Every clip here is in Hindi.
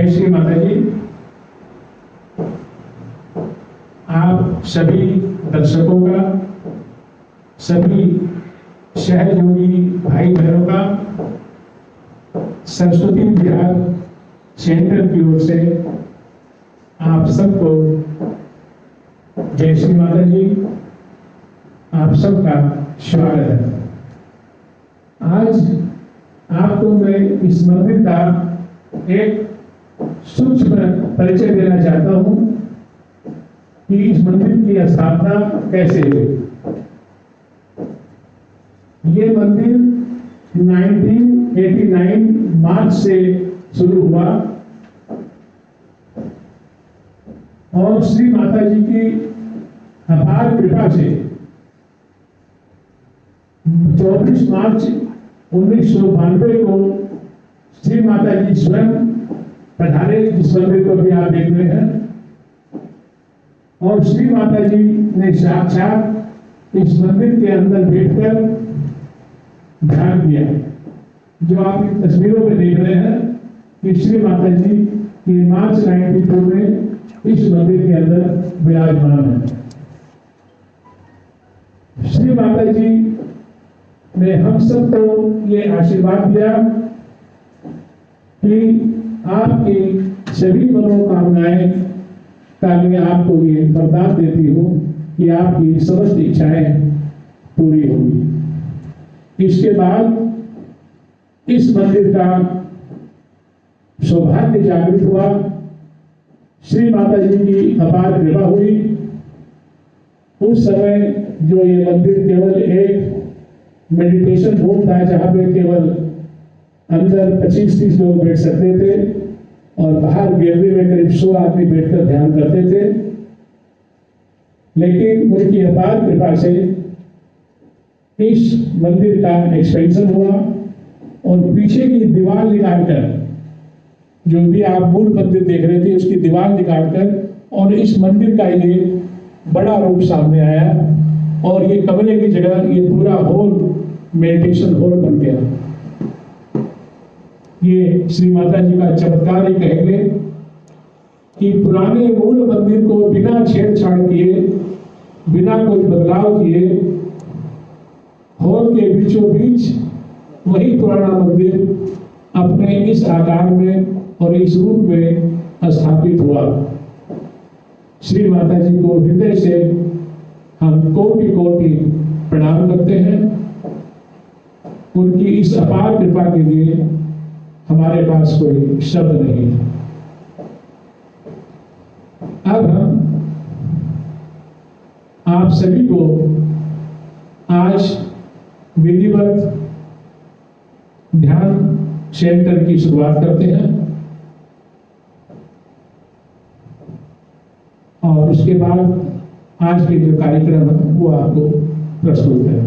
जय श्री माता जी। आप सभी दर्शकों का, सभी सहयोगी भाई बहनों का सरस्वती विहार सेंटर की ओर से आप सबको जय श्री माता जी। आप सबका स्वागत है। आज आपको मैं इस मंदिर का एक सूक्ष्म परिचय देना चाहता हूं कि इस मंदिर की स्थापना कैसे हुई। ये मंदिर 1989 मार्च से शुरू हुआ और श्री माता जी की अपार कृपा से 24 मार्च 1992 को श्री माता जी स्वयं पधारे, जिस मंदिर को भी आप देख रहे हैं, और श्री माता जी ने साक्षात इस मंदिर के अंदर बैठकर ध्यान दिया। जो आप इन तस्वीरों में देख रहे हैं कि श्री माता जी के मार्च 92 में इस मंदिर के अंदर विराजमान है। श्री माता जी ने हम सबको ये आशीर्वाद दिया कि आपकी सभी मनोकामनाएं का मैं आपको ये वरदान देती हूँ कि आपकी समस्त इच्छाएं पूरी होंगी। इसके बाद इस मंदिर का सौभाग्य जागृत हुआ। श्री माता जी की अपार कृपा हुई। उस समय जो ये मंदिर केवल एक मेडिटेशन रूम था, जहां पे केवल अंदर 25-30 लोग बैठ सकते थे और बाहर गैलरी में करीब 100 आदमी बैठकर ध्यान करते थे। लेकिन उनकी अपार कृपा से इस मंदिर का एक्सपेंशन हुआ और पीछे की दीवार निकालकर, जो भी आप मूल मंदिर देख रहे थे, उसकी दीवार निकालकर और इस मंदिर का ये बड़ा रूप सामने आया और ये कमरे की जगह ये पूरा हॉल मेडिटेशन हॉल बन गया। ये श्री माता जी का चमत्कार ही कहेंगे कि पुराने मूल मंदिर को बिना छेड़छाड़ किए, बिना कोई बदलाव किए, हॉल के बीचों बीच वही पुराना मंदिर अपने इस आकार में और इस रूप में स्थापित हुआ। श्री माता जी को हृदय से हम कोटि कोटि प्रणाम करते हैं। उनकी इस अपार कृपा के लिए हमारे पास कोई शब्द नहीं है। अब हम आप सभी को आज विधिवत ध्यान सेंटर की शुरुआत करते हैं और उसके बाद आज के जो कार्यक्रम है वो आपको प्रस्तुत है।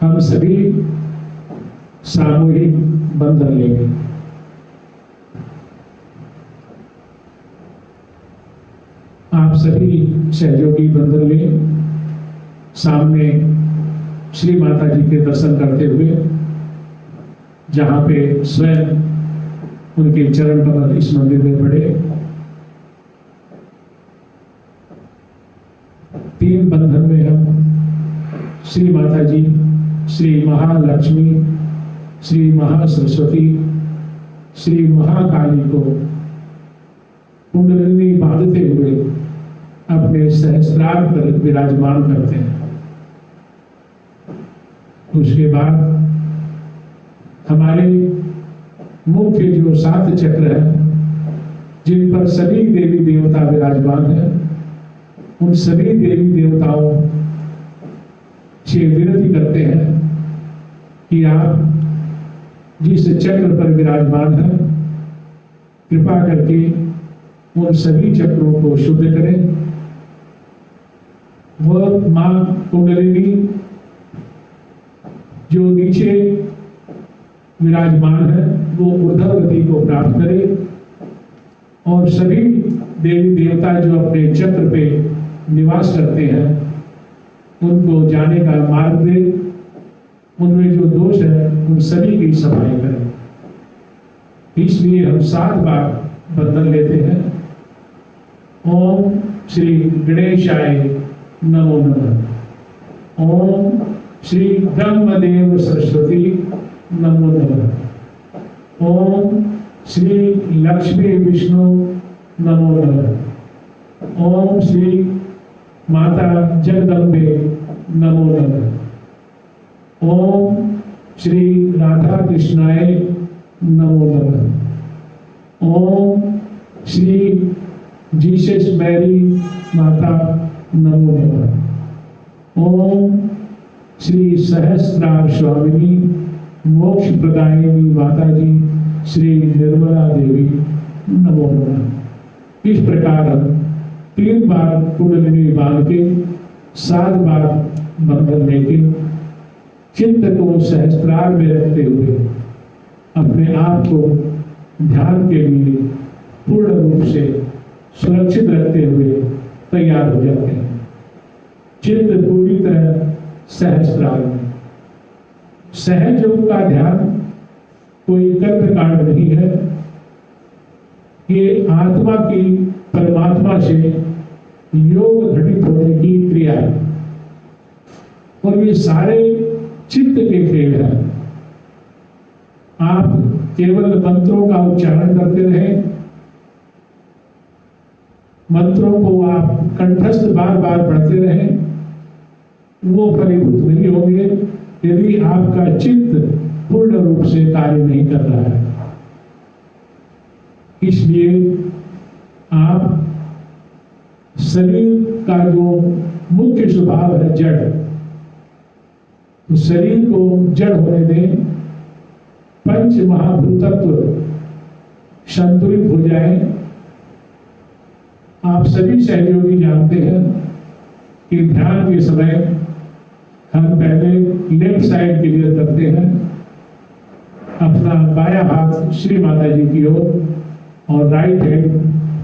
हम सभी सामूहिक बंधन लेंगे। आप सभी सहयोगी बंधन लें। सामने श्री माता जी के दर्शन करते हुए, जहां पे स्वयं उनके चरण कमल इस मंदिर में पड़े। 3 बंधन में हम श्री माता जी, श्री महालक्ष्मी, श्री महासरस्वती, श्री महाकाली को कुंडलिनी बांधते हुए अपने सहस्त्रार पर विराजमान करते हैं। उसके बाद हमारे मुख्य जो 7 चक्र हैं, जिन पर सभी देवी देवता विराजमान हैं, उन सभी देवी देवताओं से विनती करते हैं कि आप जिस चक्र पर विराजमान हैं, कृपा करके उन सभी चक्रों को शुद्ध करें। वह मां कुंडलिनी जो नीचे विराजमान है वो ऊर्ध्वगति को प्राप्त करे और सभी देवी देवता जो अपने चक्र पे निवास करते हैं उनको जाने का मार्ग दे, उनमें जो दोष है उन सभी की सफाई करें। इसलिए हम 7 बार बंधन लेते हैं। ओम श्री गणेशाय नमो नमः। ओम श्री ब्रह्मदेव सरस्वती नमो नमः। ओम श्री लक्ष्मी विष्णु नमो नमः। ओम श्री माता जगदम्बे नमो नमः। ओम श्री राधा कृष्णाय नमो नमः। ओम श्री जीसस मैरी माता नमो नमः। ओम श्री सहस्त्रार स्वामिनी मोक्ष प्रदायिनी माता जी श्री निर्मला देवी नमो नमः। इस प्रकार 3 बार कुंडलिनी बांध के 7 बार बंधन लेके चित्त को सहस्त्रार में रखते हुए अपने आप को ध्यान के लिए पूर्ण रूप से सुरक्षित रखते हुए तैयार हो जाते हैं। चित्त पूरी तरह सहस्त्रार में। सहज योग का ध्यान कोई कर्म कांड नहीं है, ये आत्मा की परमात्मा से योग घटित होने की क्रिया है और ये सारे चित्त के खेल है। आप केवल मंत्रों का उच्चारण करते रहें, मंत्रों को आप कंठस्थ बार बार पढ़ते रहें, वो फलीभूत नहीं होंगे यदि आपका चित्त पूर्ण रूप से कार्य नहीं कर रहा है। इसलिए आप शरीर का जो मुख्य स्वभाव है जड़, तो शरीर को जड़ होने दें, पंच महाभूतत्व संतुलित हो जाए। आप सभी सहयोगी जानते हैं कि ध्यान के समय हम पहले लेफ्ट साइड क्लियर करते हैं, अपना बायां हाथ श्री माता जी की ओर और राइट हैंड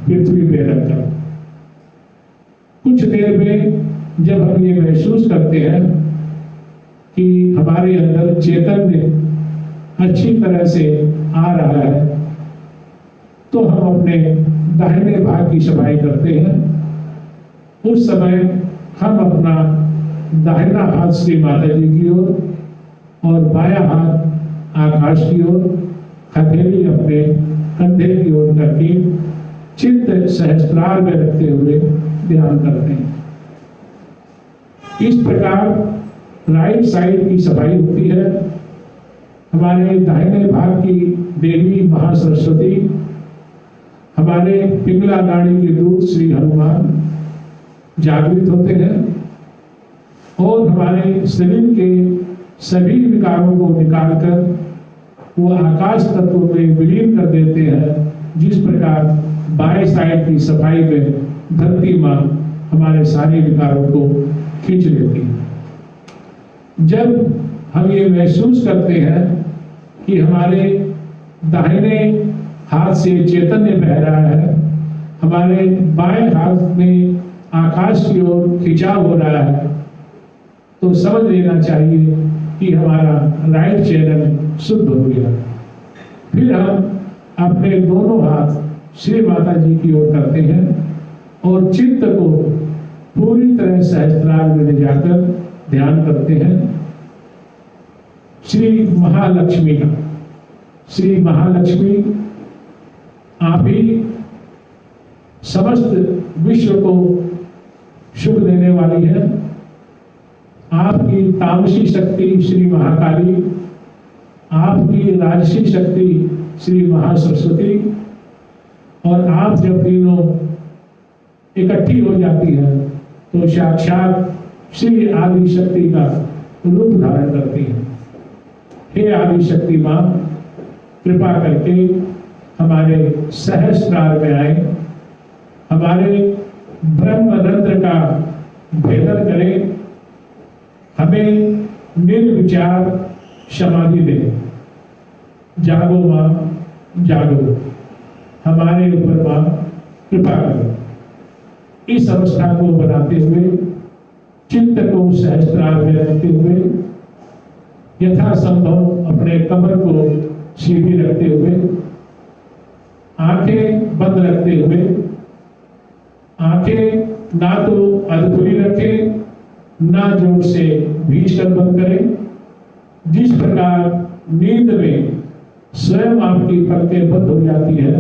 पृथ्वी पे रखकर। कुछ देर में जब हम ये महसूस करते हैं कि हमारे अंदर चैतन्य अच्छी तरह से आ रहा है, तो हम अपने दाहिने भाग की सफाई करते हैं। उस समय हम अपना दाहिना हाथ श्री माता जी की ओर और बायां हाथ आकाश की ओर, हथेली अपने कंधे की ओर करके चित्त सहस्त्रार में रखते हुए ध्यान करते हैं। इस प्रकार राइट साइड की सफाई होती है। हमारे दाहिने भाग की देवी महासरस्वती, हमारे पिंगला नाड़ी के दूत श्री हनुमान जागृत होते हैं और हमारे शरीर के सभी विकारों को निकालकर वो आकाश तत्व में विलीन कर देते हैं। जिस प्रकार बाएं साइड की सफाई में धरती मां हमारे सारे विकारों को खींच लेती है। जब हम ये महसूस करते हैं कि हमारे दाहिने हाथ से चैतन्य बह रहा है, हमारे बाएं हाथ में आकाश की ओर खिंचाव हो रहा है, तो समझ लेना चाहिए कि हमारा राइट चैनल शुद्ध हो गया। फिर हम अपने दोनों हाथ श्री माता जी की ओर करते हैं और चित्त को पूरी तरह सहस्त्रार में ले जाकर ध्यान करते हैं श्री महालक्ष्मी का। श्री महालक्ष्मी आप ही समस्त विश्व को शुभ देने वाली है। आपकी तामसी शक्ति श्री महाकाली, आपकी राजसी शक्ति श्री महासरस्वती, और आप जब तीनों इकट्ठी हो जाती है तो साक्षात श्री आदि शक्ति का रूप धारण करती हैं। हे आदि शक्ति मां, कृपा करके हमारे सहस्त्रार में आए, हमारे ब्रह्मरंध्र का भेदन करें, हमें निर्विचार समाधि दे। जागो मां, जागो, हमारे ऊपर मां कृपा करो। इस अवस्था को बनाते हुए, चित्त को सहस्त्रार में रखते हुए, यथासंभव अपने कमर को सीधी रखते हुए, आंखें बंद रखते हुए, आंखें ना तो अधखुली रखें, ना जोर से भींच कर बंद करें। जिस प्रकार नींद में स्वयं आपकी पलकें बंद हो जाती है,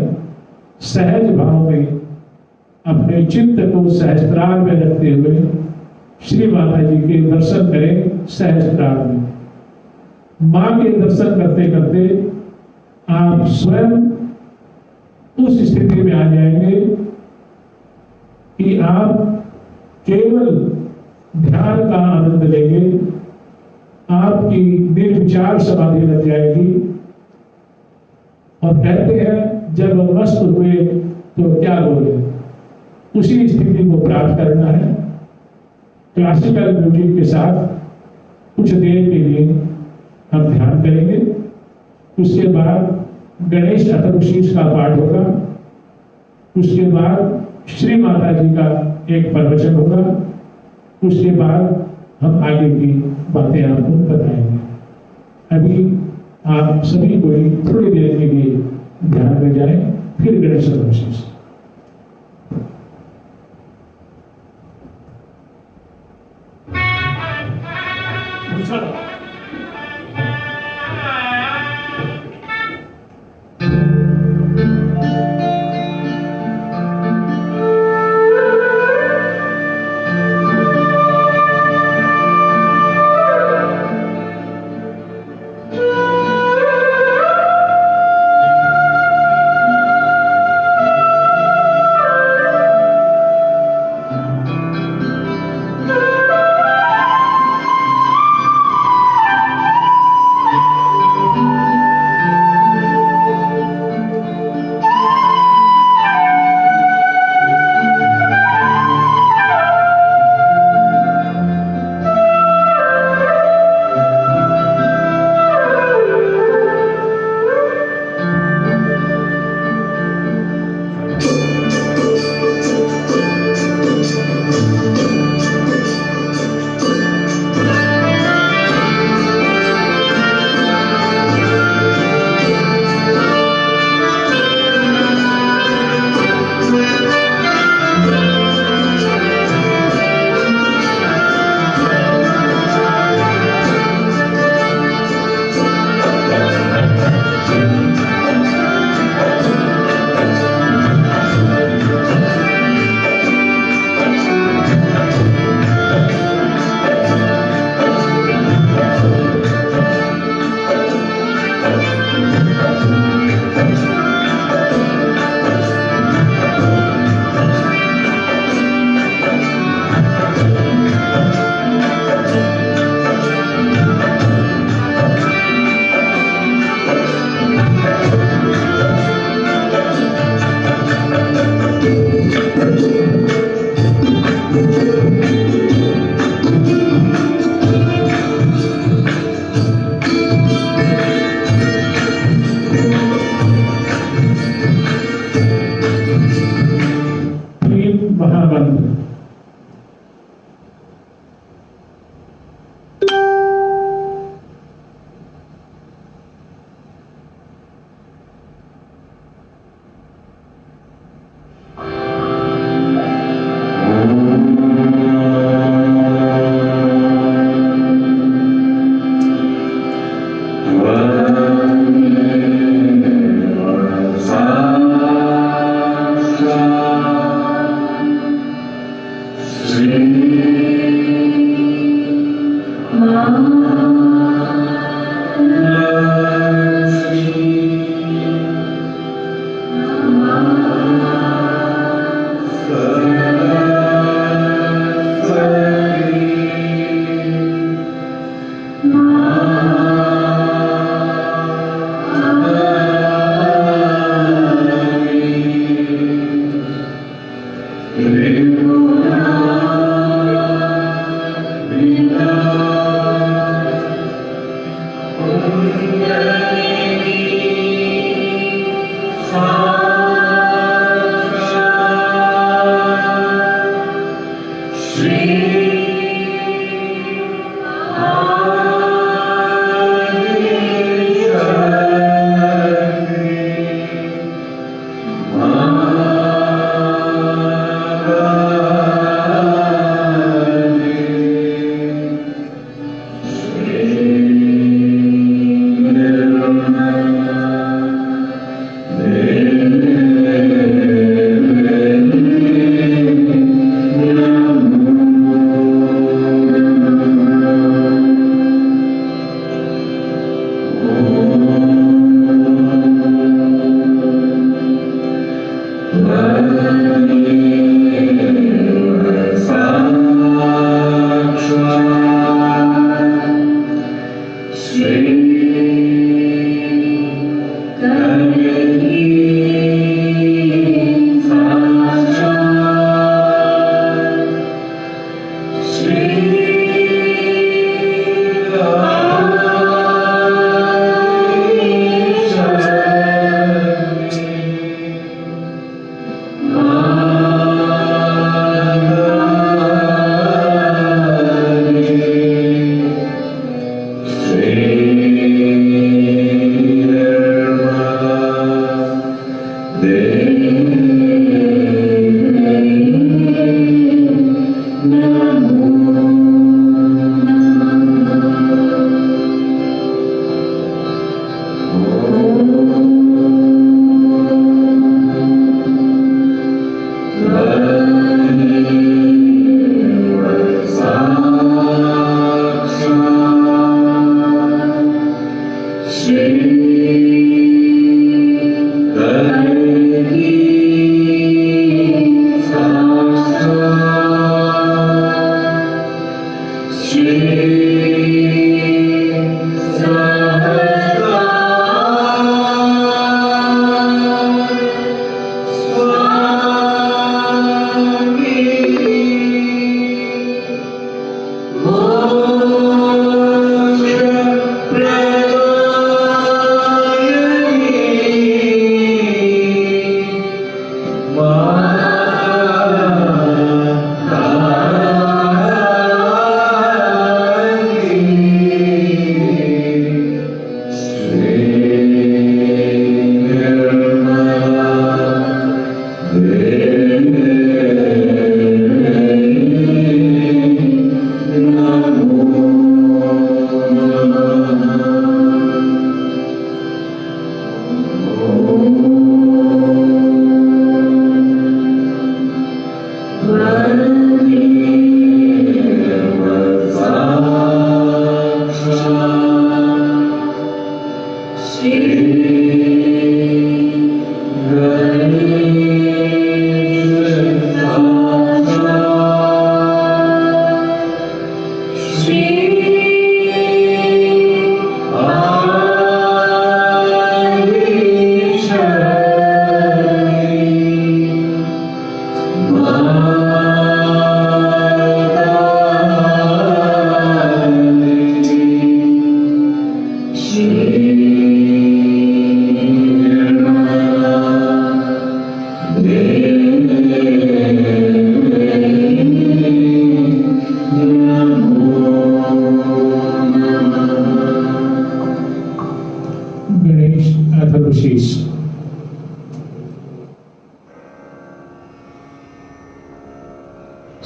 सहज भाव में अपने चित्त को सहस्त्रार में रखते हुए श्री माता जी के दर्शन करें। सहस्त्रार में मां के दर्शन करते करते आप स्वयं उस स्थिति में आ जाएंगे कि आप केवल ध्यान का आनंद लेंगे, आपकी निर्विचार समाधि लग जाएगी। और कहते हैं जब मस्त हुए तो क्या बोले, उसी स्थिति को प्राप्त करना है। क्लासिकल म्यूजिक के साथ कुछ देर के लिए हम ध्यान करेंगे। उसके बाद गणेश अथर्वशीर्ष का पाठ होगा। उसके बाद श्री माता जी का एक प्रवचन होगा। उसके बाद हम आगे की बातें आपको बताएंगे। अभी आप सभी को थोड़ी देर के लिए ध्यान में जाएं, फिर गणेश अथर्वशीर्ष।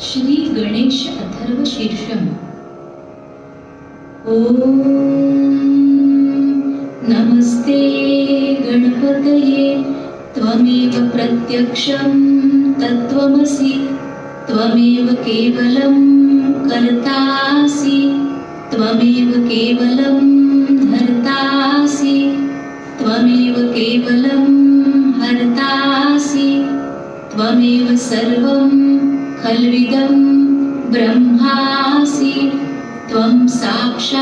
श्री गणेश अथर्व शीर्षम। ओम नमस्ते गणपतये त्वमेव प्रत्यक्षं तत्त्वमसि त्वमेव केवलं कर्तासि त्वमेव केवलं धर्तासि त्वमेव केवलं हर्तासि त्वमेव सर्वं खल्विदं ब्रह्मासि त्वं साक्षादात्मासि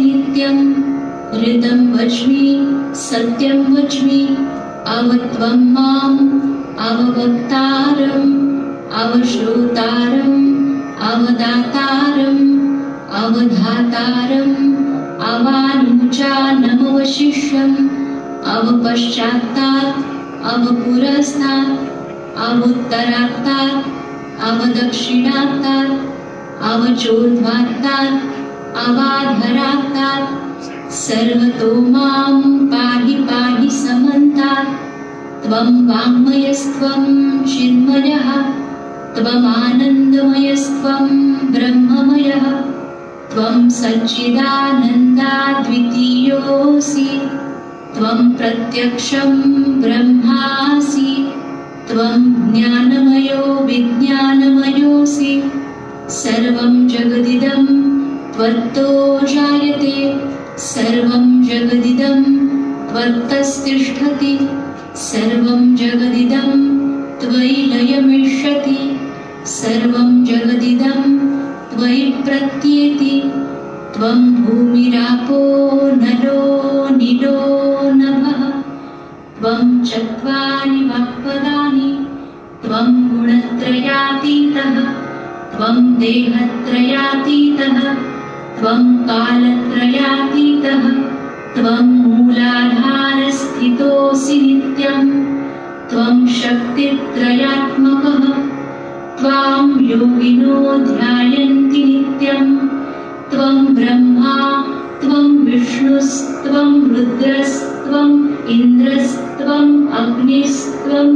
नित्यं ऋतं वच्मि सत्यं वच्मि अवत्वं माम् अववक्तारम् अवश्रोतारम् अवदातारम् अवधातारम् अवानुचानमवशिष्यम् अवपश्चात्तात् अवपुरस्तात् अवोत्तरात्तात् अवदक्षिणात्तात् अवचोर्ध्वात्तात् अवाधरात्तात् सर्वतो मां पाहि पाहि समन्तात् त्वं वाङ्मयस्त्वं चिन्मयः त्वमानन्दमयस्त्वं ब्रह्ममयः त्वं सच्चिदानन्दाद्वितीयोऽसि त्वं प्रत्यक्षं ब्रह्मासि त्वं ज्ञानमयो विज्ञानमयोऽसि सर्वं जगदिदं त्वत्तो जायते सर्वं जगदिदं त्वत्तस्तिष्ठति सर्वं जगदिदं त्वयि लयमिष्यति सर्वं जगदिदं त्वयि प्रत्येति त्वं भूमिरापो नलो नीलो नभः त्वं चत्वारि वाक्पदानि त्वं गुणत्रयातीतः त्वं देहत्रयातीतः त्वं कालत्रयातीतः त्वं मूलाधारस्थितोऽसि नित्यं त्वं शक्तित्रयात्मकः त्वां योगिनो ध्यायन्ति नित्यं त्वं ब्रह्मा त्वं विष्णुस्त्वं रुद्रस्त्वं इन्द्रस्त्वं अग्निस्त्वं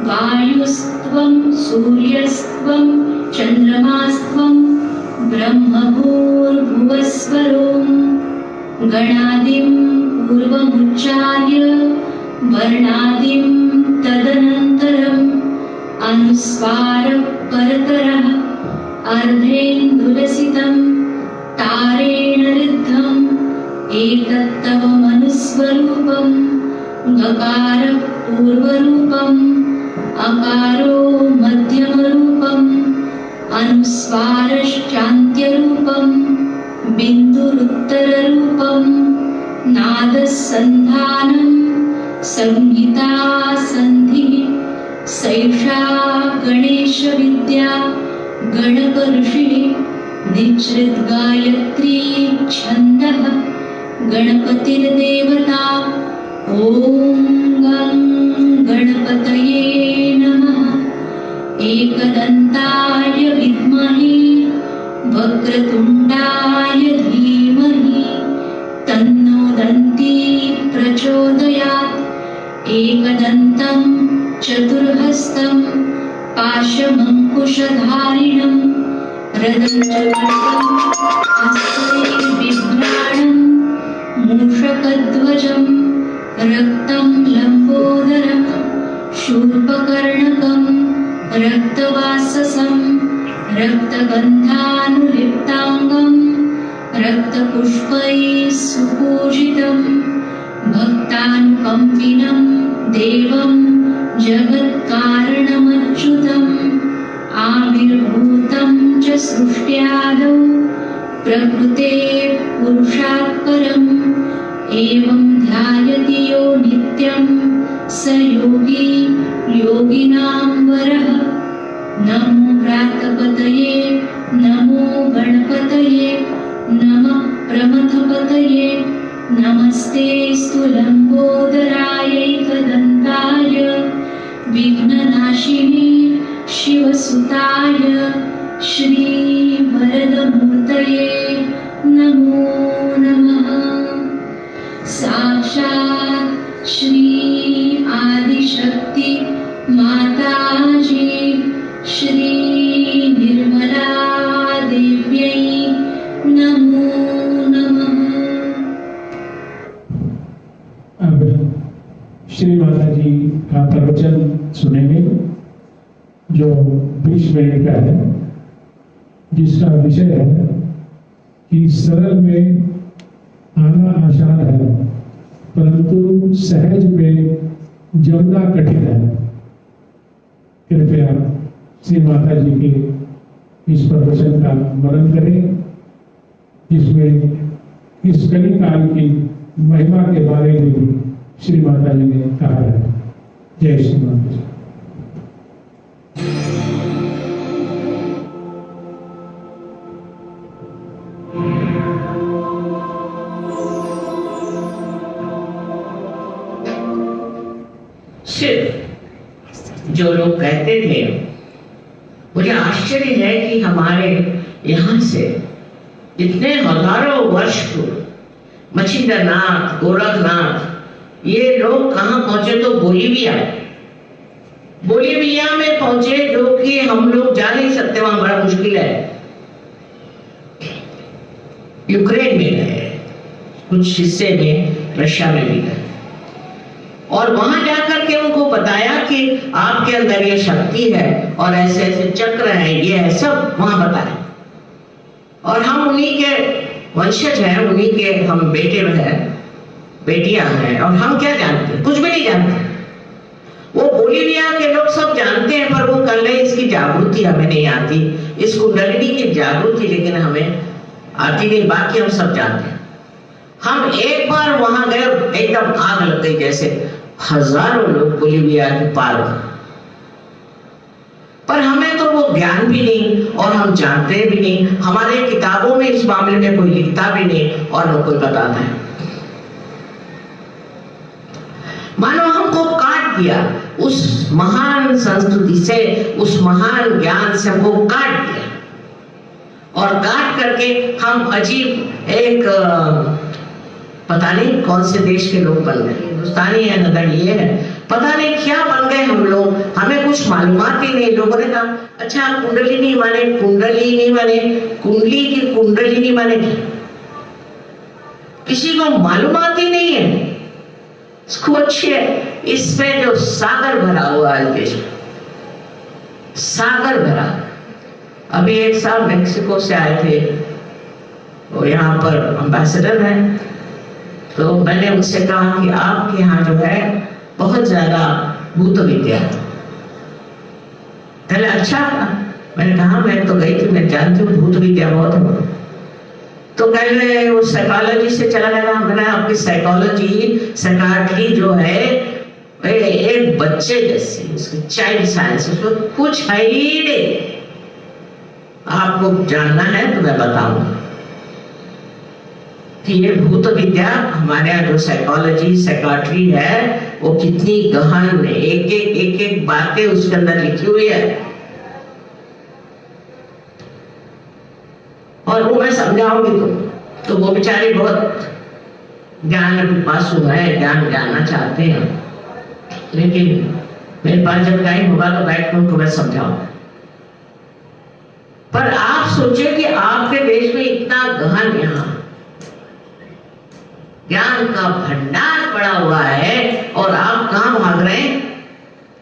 वायुस्त्वं सूर्यस्त्वं चन्द्रमास्त्वं ब्रह्मभूर्भुवस्वरों गणादिं पूर्वमुच्चार्य वर्णादिं तदनन्तरम् अनुस्वारः परतरः अर्धेन्दुलसितं तारेण ऋद्धम् एतत्तव मनुस्वरूपं गकारः पूर्वरूपम् अकारो मध्यमरूपम् अनुस्वारश्चान्त्यरूपं बिन्दुरुत्तररूपं नादसन्धानं संहिता सन्धिः सैषा गणेशविद्या गणकऋषिः निःसृद्गायत्री छन्दः गणपतिर्देवता ॐ गं गणपतये नमः एकदन्ताय विद्महे वक्रतुण्डाय धीमहि तन्नो दन्ती प्रचोदयात् एकदन्तं चतुर्हस्तं पाशमङ्कुशधारिणं रदञ्चकटं हस्ते बिभ्राणं मूषकध्वजं रक्तं लम्बोदरं शूर्पकर्णकं रक्तवाससं रक्तगन्धानुलिप्ताङ्गं रक्तपुष्पैः सुपूजितं भक्तानुकम्पिनं देवं जगत्कारणमच्युतम् आविर्भूतं च सृष्ट्यादौ प्रकृतेः पुरुषात् परम् एवं ध्यायति यो नित्यं स योगी योगिनां वरः नमो व्रातपतये नमो गणपतये नमः प्रमथपतये नमस्ते लम्बोदरायैकदन्ताय विघ्ननाशिने शिवसुताय श्रीवरदमूर्तये नमो नमः। साक्षात् श्री आदिशक्ति माताजी श्री जो 20 मिनट का है, जिसका विषय है कि सरल में आना आसान है परंतु सहज में जमना कठिन है। कृपया श्री माता जी के इस प्रवचन का मनन करें, जिसमें इस कली काल की महिमा के बारे में भी श्री माता जी ने कहा है। जय श्री माता जी। सिर्फ जो लोग कहते थे, मुझे आश्चर्य है कि हमारे यहाँ से इतने हजारों वर्ष पूर्व मच्छिंद्रनाथ, गोरखनाथ, ये लोग कहाँ पहुंचे? तो बोलीविया में पहुंचे, जो कि हम लोग जा नहीं सकते, वहां बड़ा मुश्किल है। यूक्रेन में गए, कुछ हिस्से में रशिया में भी गए, और वहां जाकर के उनको बताया कि आपके अंदर ये शक्ति है और ऐसे ऐसे चक्र है, ये है, सब वहां बताया। और हम उन्हीं के वंशज हैं, उन्हीं के हम बेटे हैं, बेटियां हैं, और हम क्या जानते? कुछ भी नहीं जानते। वो बोलीविया के लोग सब जानते हैं, पर वो कर रहे, इसकी जागृति हमें नहीं आती, इस कुंडलिनी की जागृति लेकिन हमें आती नहीं, बाकी हम सब जानते हैं। हम एक बार वहां गए, एकदम आग लग गई, जैसे हजारों लोग बोलीविया के पार, पर हमें तो वो ज्ञान भी नहीं और हम जानते भी नहीं, हमारे किताबों में इस मामले में कोई लिखता भी नहीं और न कोई बताता है। मानो हमको काट दिया उस महान संस्कृति से, उस महान ज्ञान से हमको काट दिया, और काट करके हम अजीब एक पता नहीं कौन से देश के लोग बन गए, हिंदुस्तानी है, नदड़ी है, पता नहीं क्या बन गए हम लोग, हमें कुछ मालूमात ही नहीं। लोगों ने कहा अच्छा कुंडलिनी माने, कुंडली माने, कुंडली की कुंडलिनी माने, किसी को मालूमात ही नहीं है। सोचिए, इसमें जो सागर भरा हुआ है देश में, सागर भरा। अभी एक साहब मेक्सिको से आए थे, वो यहाँ पर एम्बेसडर हैं, तो मैंने उनसे कहा कि आपके यहाँ जो है बहुत ज्यादा भूत विद्या है। पहले अच्छा था, मैंने कहा मैं तो गई थी, मैं जानती हूँ भूत विद्या बहुत है। तो कह रहे वो साइकोलॉजी से चला गया। मैंने आपकी साइकोलॉजी, साइकाट्री जो है एक बच्चे जैसी, उसकी चाइल्ड साइंस, उसमें कुछ है ही नहीं। आपको जानना है तो मैं बताऊंगा कि ये भूत विद्या, हमारे यहाँ जो साइकोलॉजी, साइकाट्री है, वो कितनी गहन, एक बातें उसके अंदर लिखी हुई है, और वो मैं समझाऊंगी तो वो बेचारे बहुत ज्ञान पिपासु है, ज्ञान जानना चाहते हैं, लेकिन मेरे पास जब टाइम होगा तो बैठ कर उनको मैं समझाऊंगा। पर आप सोचिए कि आपके देश में इतना गहन यहाँ ज्ञान का भंडार पड़ा हुआ है, और आप कहां भाग रहे हैं,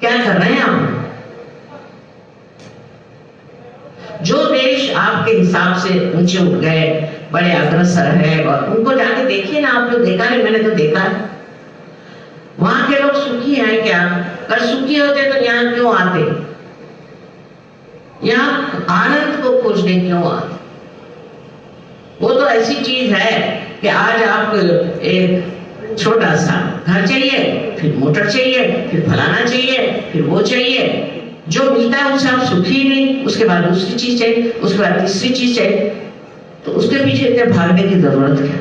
क्या कर रहे हैं आप? जो देश आपके हिसाब से ऊंचे उठ गए, बड़े अग्रसर है, और उनको जाके देखिए ना, आप लोग देखा नहीं, मैंने तो देखा है। वहां के लोग सुखी हैं क्या? अगर सुखी होते तो यहाँ क्यों आते? यहाँ आनंद को खोजने क्यों आते? वो तो ऐसी चीज है कि आज आपको एक छोटा सा घर चाहिए, फिर मोटर चाहिए, फिर फलाना चाहिए, फिर वो चाहिए, जो मिलता है उससे आप सुखी नहीं, उसके बाद दूसरी चीज चाहिए, उसके बाद तीसरी चीज चाहिए, तो उसके पीछे इतने भागने की जरूरत है?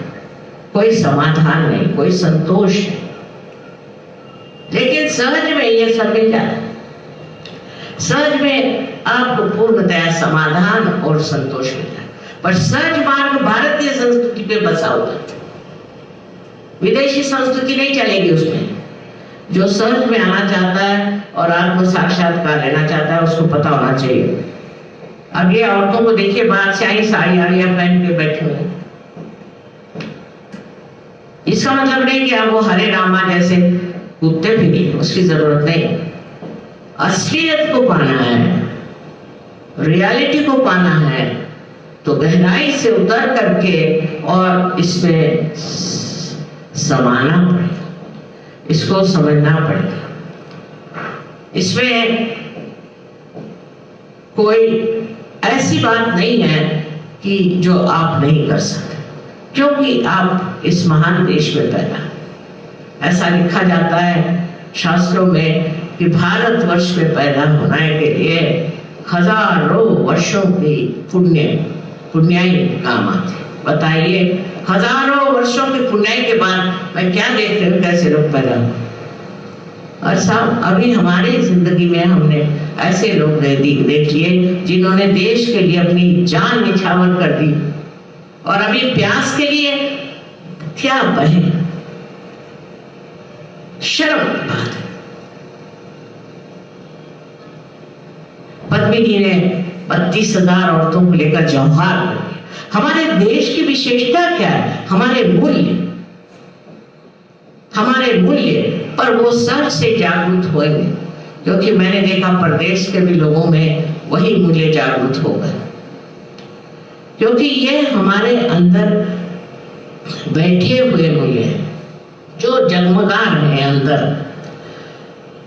कोई समाधान नहीं, कोई संतोष नहीं। लेकिन सहज में ये सब मिल जाता है, सहज में आपको पूर्णतया समाधान और संतोष मिलता है। पर सहज मार्ग भारतीय संस्कृति पे बसा हुआ है, विदेशी संस्कृति नहीं चलेगी उसमें। जो सहज में आना चाहता है और आत्म साक्षात्कार लेना चाहता है, उसको पता होना चाहिए। अब ये औरतों को देखिए, बादशाही साड़ी आड़ियां पहन के बैठे हुए, इसका मतलब नहीं कि आप वो हरे रामा जैसे कूदते फिरिए, उसकी जरूरत नहीं। असलियत को पाना है, रियलिटी को पाना है तो गहराई से उतर करके और इसमें समाना पड़ेगा, इसको समझना पड़ेगा। इसमें कोई ऐसी बात नहीं है कि जो आप नहीं कर सकते, क्योंकि आप इस महान देश में पैदा। ऐसा लिखा जाता है शास्त्रों में कि भारतवर्ष में पैदा होने के लिए हजारों वर्षों की पुण्याई काम आती। बताइए, हजारों वर्षों की पुण्याई के बाद मैं क्या देख रही हूँ, कैसे लोग पैदा हुए। और साहब, अभी हमारी जिंदगी में हमने ऐसे लोग देख लिए जिन्होंने देश के लिए अपनी जान निछावर कर दी, और अभी प्यास के लिए क्या बहे, शर्म की बात है। पद्मिनी जी ने 32,000 औरतों को लेकर जौहर कर दिया। हमारे देश की विशेषता क्या है? हमारे मूल्य पर वो सच से जागरूक होंगे, क्योंकि मैंने देखा प्रदेश के भी लोगों में वही मूल्य जागरूक हो गए, क्योंकि ये हमारे अंदर बैठे हुए मूल्य हैं जो जगमगा रहे हैं अंदर,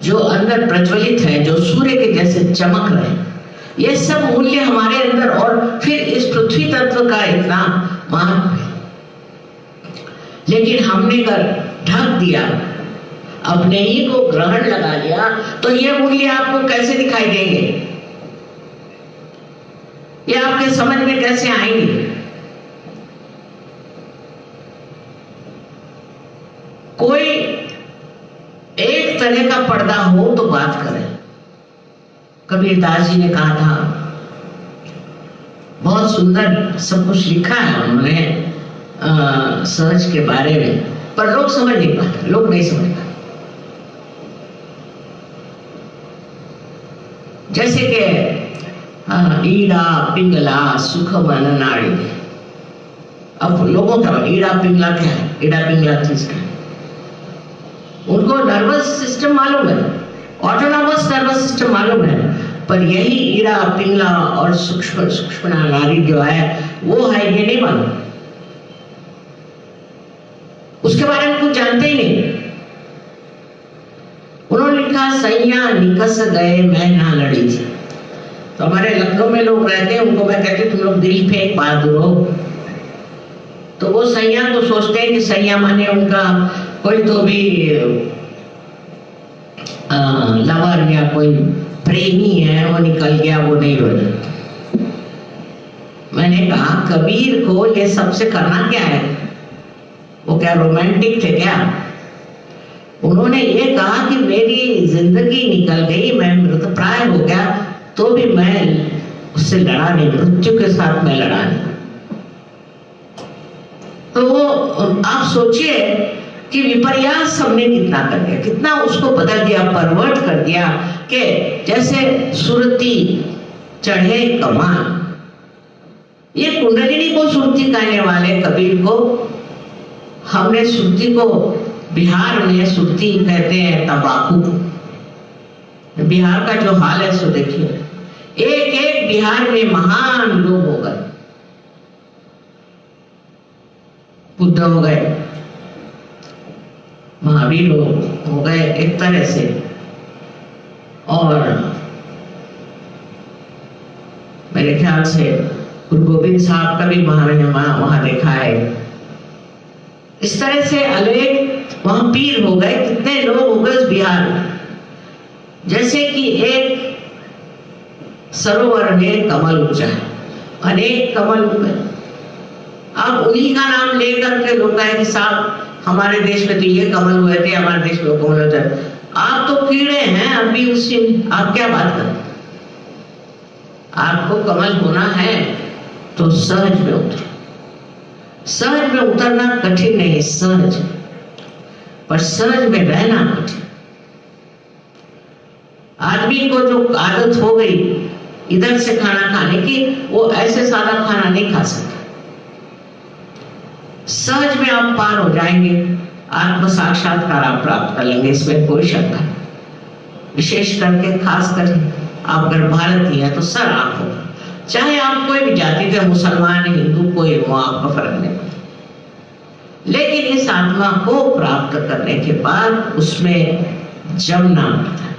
जो अंदर प्रज्वलित है, जो सूर्य के जैसे चमक रहे हैं। ये सब मूल्य हमारे अंदर, और फिर इस पृथ्वी तत्व का इतना महत्व है, लेकिन हमने कर ढक दिया, अपने ही को ग्रहण लगा लिया, तो ये मूल्य आपको कैसे दिखाई देंगे? ये आपके समझ में कैसे आएंगे? कोई एक तरह का पर्दा हो तो बात करें। कबीरदास जी ने कहा था, बहुत सुंदर सब कुछ लिखा है उन्होंने सहज के बारे में, पर लोग समझ नहीं पाते, लोग नहीं समझ पाते। जैसे कि ईड़ा पिंगला सुख मन नाड़ी। अब लोगों का ईड़ा पिंगला क्या है? ईड़ा पिंगला चीज क्या है? उनको नर्वस सिस्टम मालूम है, ऑटोनॉमस नर्वस सिस्टम मालूम है, पर यही ईड़ा पिंगला और सूक्ष्म नाड़ी जो है वो है, ये नहीं मालूम। उसके बारे में कुछ जानते ही नहीं। उन्होंने लिखा, सैया निकस गए मैं ना लड़ी थी। तो हमारे लखनऊ में लोग रहते हैं, उनको मैं कहती, तुम लोग दिल फेंक बहादुर हो। तो वो सैया को सोचते हैं कि सैया माने उनका कोई तो भी लवर या कोई प्रेमी है, वो निकल गया, वो नहीं रोया। मैंने कहा, कबीर को ये सबसे करना क्या है? वो क्या रोमांटिक थे क्या? उन्होंने ये कहा कि मेरी जिंदगी निकल गई, मैं मृतप्राय हो गया, तो भी मैं उससे लड़ा नहीं, मृत्यु के साथ मैं लड़ा नहीं। तो वो आप सोचिए कि विपर्यास हमने कितना कर दिया, कितना उसको बदल दिया, परवर्ट कर दिया, कि जैसे सुरती चढ़े कमान। ये कुंडलिनी को सुरती कहने वाले कबीर को हमने सुरती को, बिहार में सुरती कहते हैं तंबाकू। बिहार का जो हाल है सो देखिए, एक एक बिहार में महान लोग हो गए, बुद्ध हो गए, महावीर हो गए एक तरह से, और मेरे ख्याल से गुरु गोविंद साहब का भी वहां देखा है। इस तरह से अनेक वहां पीर हो गए, कितने लोग हो गए उस बिहार में। जैसे कि एक सरोवर में कमल उगजा है, अनेक कमल उगे। अब उन्हीं का नाम लेकर के लोग कहे कि साहब हमारे देश में तो ये कमल हुए थे, हमारे देश में कमल होते। आप तो कीड़े हैं अभी, उससे आप क्या बात करते? आपको कमल होना है तो सहज में उतरो। सहज में उतरना कठिन नहीं, सहज, पर सहज में रहना कठिन। आदमी को जो आदत हो गई इधर से खाना खाने की, वो ऐसे सादा खाना नहीं खा सकता। सहज में आप पार हो जाएंगे, आत्म साक्षात्कार आप प्राप्त कर लेंगे, इसमें कोई शंका नहीं। विशेष करके खास कर आप अगर भारतीय हैं तो सर आंखों चाहे आप कोई भी जाति के, मुसलमान, हिंदू, कोई हो, आपका फर्क नहीं पड़ता। लेकिन इस आत्मा को प्राप्त करने के बाद उसमें जमना पड़ता है।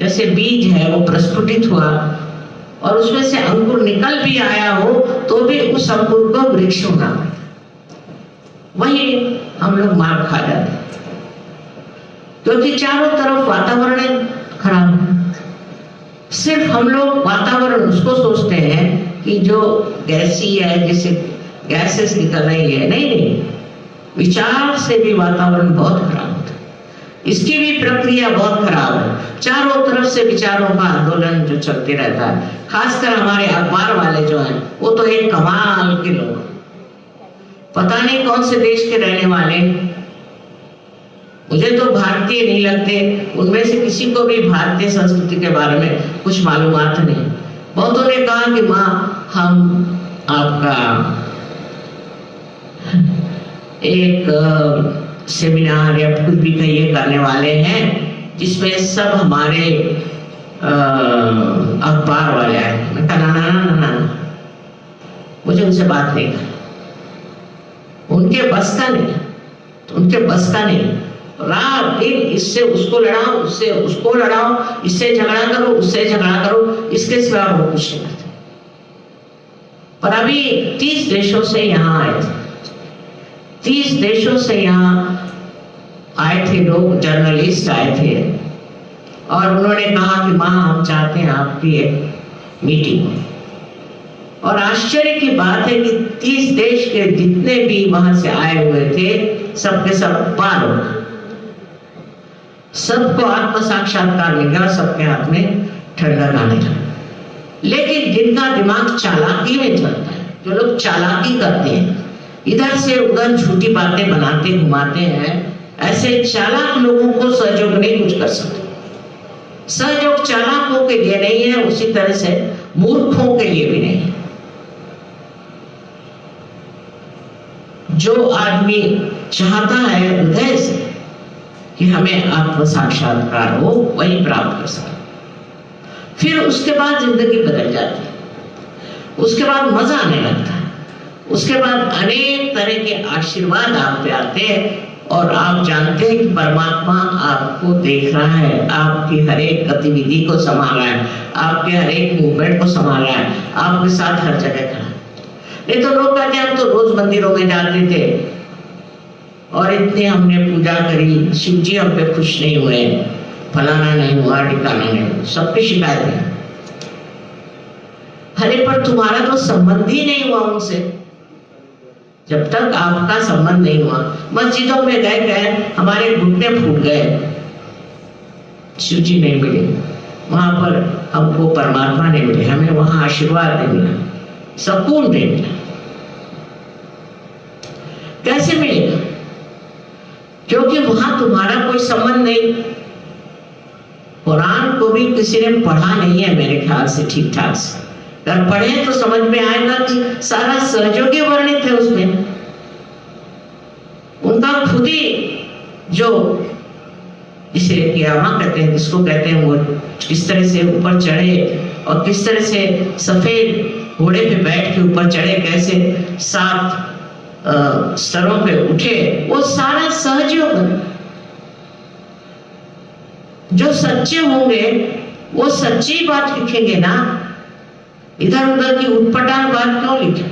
जैसे बीज है वो प्रस्फुटित हुआ और उसमें से अंकुर निकल भी आया हो तो भी उस अंकुर को वृक्ष होना पड़ता है। वही हम लोग मार खा जाते हैं क्योंकि चारों तरफ वातावरण खराब है। सिर्फ हम लोग वातावरण उसको सोचते हैं कि जो गैसी है, जैसे गैसेस निकल रही है, नहीं, विचार से भी वातावरण बहुत खराब होता है। इसकी भी प्रक्रिया बहुत खराब है। चारों तरफ से विचारों का आंदोलन जो चलते रहता है, खासकर हमारे अखबार वाले जो हैं वो तो एक कमाल के लोग, पता नहीं कौन से देश के रहने वाले, मुझे तो भारतीय नहीं लगते। उनमें से किसी को भी भारतीय संस्कृति के बारे में कुछ मालूमात नहीं। बहुतों ने कहा कि माँ हम आपका एक सेमिनार या कुछ भी कहिए करने वाले हैं जिसमें सब हमारे अखबार वाले आए। मैं कहा ना, मुझे उनसे बात नहीं करनी, उनके बस का नहीं, उनके बस का नहीं। रात दिन इससे उसको लड़ाओ, उससे उसको लड़ाओ, इससे झगड़ा करो, उससे झगड़ा करो, इसके सिवा वो कुछ नहीं करते। पर अभी 30 देशों से यहाँ आए थे, 30 देशों से यहाँ आए थे लोग, जर्नलिस्ट आए थे और उन्होंने कहा कि माँ हम चाहते हैं आपकी एक मीटिंग। और आश्चर्य की बात है कि 30 देश के जितने भी वहां से आए हुए थे सबके सब पार हो गए, सबको आत्म साक्षात्कार मिल गया, सबके हाथ में ठंडा आने लगा। लेकिन जिनका दिमाग चालाकी में चलता है, जो लोग चालाकी करते हैं, इधर से उधर झूठी बातें बनाते घुमाते हैं, ऐसे चालाक लोगों को सहयोग नहीं कुछ कर सकते। सहयोग चालाकों के लिए नहीं है, उसी तरह से मूर्खों के लिए भी नहीं है। जो आदमी चाहता है हृदय से कि हमें आत्म साक्षात्कार हो, वही प्राप्त कर सकता। फिर उसके बाद जिंदगी बदल जाती है, उसके बाद मजा आने लगता है, उसके बाद अनेक तरह के आशीर्वाद आप पे आते हैं और आप जानते हैं कि परमात्मा आपको देख रहा है, आपकी हर एक गतिविधि को संभाल रहा है, आपके हर एक मूवमेंट को संभाल रहा है, आपके साथ हर जगह खड़ा है। नहीं तो लोग कहते हैं हम तो रोज मंदिरों में जाते थे और इतनी हमने पूजा करी, शिव जी हम पे खुश नहीं हुए, फलाना नहीं हुआ, ठिकाना नहीं हुआ, सबकी शिकायत है। अरे पर तुम्हारा तो संबंध ही नहीं हुआ उनसे। जब तक आपका संबंध नहीं हुआ, मस्जिदों में गए हमारे घुटने फूट गए, शिव जी नहीं मिले, वहां पर हमको परमात्मा नहीं मिले, हमें वहां आशीर्वाद नहीं मिला, सुकून नहीं मिला। कैसे मिलेगा? क्योंकि वहां तुम्हारा कोई संबंध नहीं। कुरान को भी किसी ने पढ़ा नहीं है मेरे ख्याल से ठीक ठाक से। अगर पढ़े तो समझ में आएगा कि सारा सहयोगी वर्णित है उसमें। उनका खुद ही जो इसे कियामा कहते हैं, जिसको कहते हैं, वो किस तरह से ऊपर चढ़े और किस तरह से सफेद घोड़े पे बैठ के ऊपर चढ़े, कैसे 7 स्तरों पे उठे, वो सारा सहयोग है। जो सच्चे होंगे वो सच्ची बात लिखेंगे ना, इधर उधर की उटपटांग बात क्यों लिखे?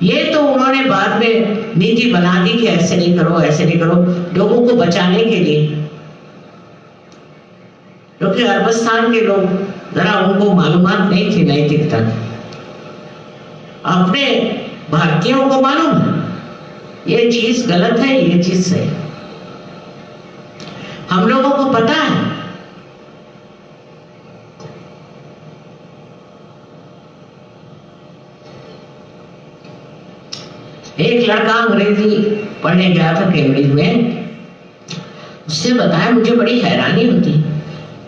ये तो उन्होंने बाद में नीति बना दी कि ऐसे नहीं करो, ऐसे नहीं करो, लोगों को बचाने के लिए। क्योंकि अरबस्तान के लोग जरा उनको मालूमात नहीं थी नैतिकता। अपने भारतीयों को मालूम है ये चीज गलत है, ये चीज सही है। हम लोगों को पता है। एक लड़का अंग्रेजी पढ़ने गया था कैम्ब्रिज में, उसने बताया मुझे बड़ी हैरानी होती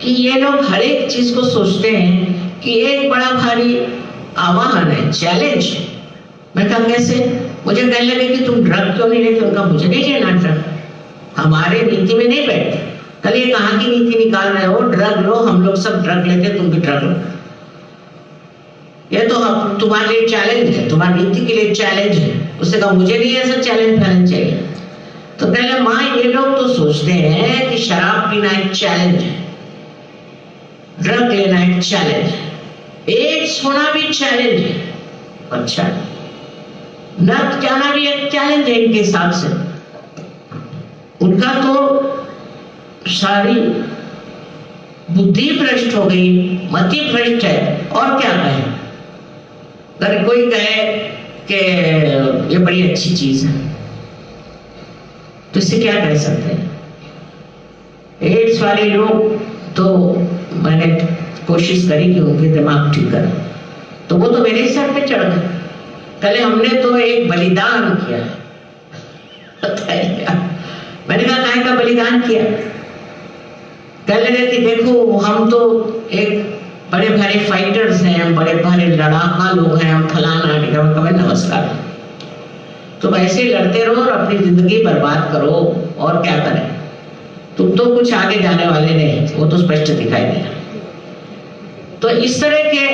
कि ये लोग हर एक चीज को सोचते हैं कि एक बड़ा भारी आह्वान है, चैलेंज। मैं कहा कैसे? मुझे कहने लगे कि तुम ड्रग क्यों नहीं लेते? उनका मुझे नहीं लेना ड्रग, हमारे नीति में नहीं बैठते। कल ये कहाँ की नीति निकाल रहे हो, ड्रग लो, हम लोग सब ड्रग लेते, तुम भी ड्रग लो। ये तो अब तुम्हारे लिए चैलेंज है, तुम्हारी नीति के लिए चैलेंज है। उससे कहा मुझे नहीं ऐसा चैलेंज फैलना चाहिए। तो पहले माँ ये लोग तो सोचते हैं कि शराब पीना एक चैलेंज है, ड्रग लेना एक चैलेंज है, एड्स होना भी चैलेंज है। अच्छा, नर्क जाना भी एक चैलेंज है इनके हिसाब से। उनका तो सारी बुद्धि भ्रष्ट हो गई, मति भ्रष्ट है। और क्या कहें, अगर कोई कहे कि ये बड़ी अच्छी चीज है तो इससे क्या कह सकते हैं। एड्स वाले लोग तो मैंने कोशिश करी कि उनके दिमाग ठीक करें, तो वो तो मेरे सर पे चढ़ गए। पहले हमने तो एक बलिदान किया, मैंने कहा काहे का बलिदान किया। कहने लगे कि देखो हम तो एक बड़े भारी फाइटर्स हैं, हम बड़े भारी लड़ाका लोग हैं, हम फलाना ढिकाना। नमस्कार, तुम ऐसे लड़ते रहो और अपनी जिंदगी बर्बाद करो, और क्या करें, तुम तो कुछ आगे जाने वाले नहीं, वो तो स्पष्ट दिखाई दे रहा। तो इस तरह के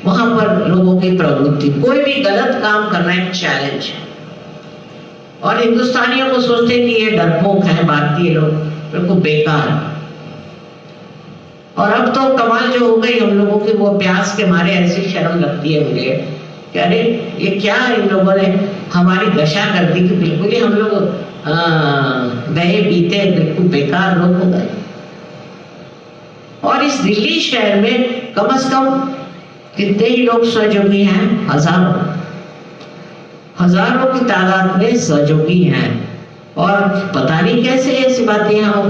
वहां पर लोगों की प्रवृत्ति, कोई भी गलत काम करना एक चैलेंज है। और हिंदुस्तानियों को सोचते हैं कि ये डरपोक हैं भारतीय लोग, बिल्कुल बेकार। और अब तो कमाल जो हो गई हम लोगों की, वो प्यास के मारे ऐसी शर्म लगती है मुझे कि अरे ये क्या इन लोगों ने हमारी दशा कर दी कि बिल्कुल ही हम लोग गए बीते बिल्कुल बेकार लोग हो गए। और इस दिल्ली शहर में कम से कम कितने ही लोग सहयोगी हैं, हजारों की तादाद में सहयोगी हैं। और पता नहीं कैसे ऐसी बातें यहाँ हो,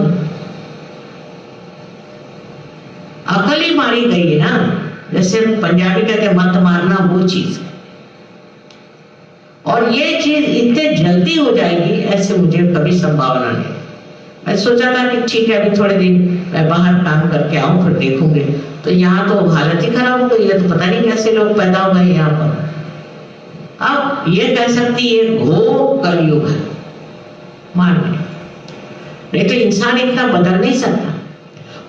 अकल ही मारी गई है ना। जैसे पंजाबी कहते हैं मत मारना, वो चीज। और ये चीज इतने जल्दी हो जाएगी ऐसे मुझे कभी संभावना नहीं। मैं सोचा था कि ठीक है अभी थोड़े दिन मैं बाहर काम करके आऊं, फिर देखूंगे। तो यहाँ तो हालत ही खराब हो गई है, तो पता नहीं कैसे लोग पैदा हो गए यहाँ पर। अब ये कह सकती है घोर कलयुग है, मान नहीं तो इंसान इतना बदल नहीं सकता।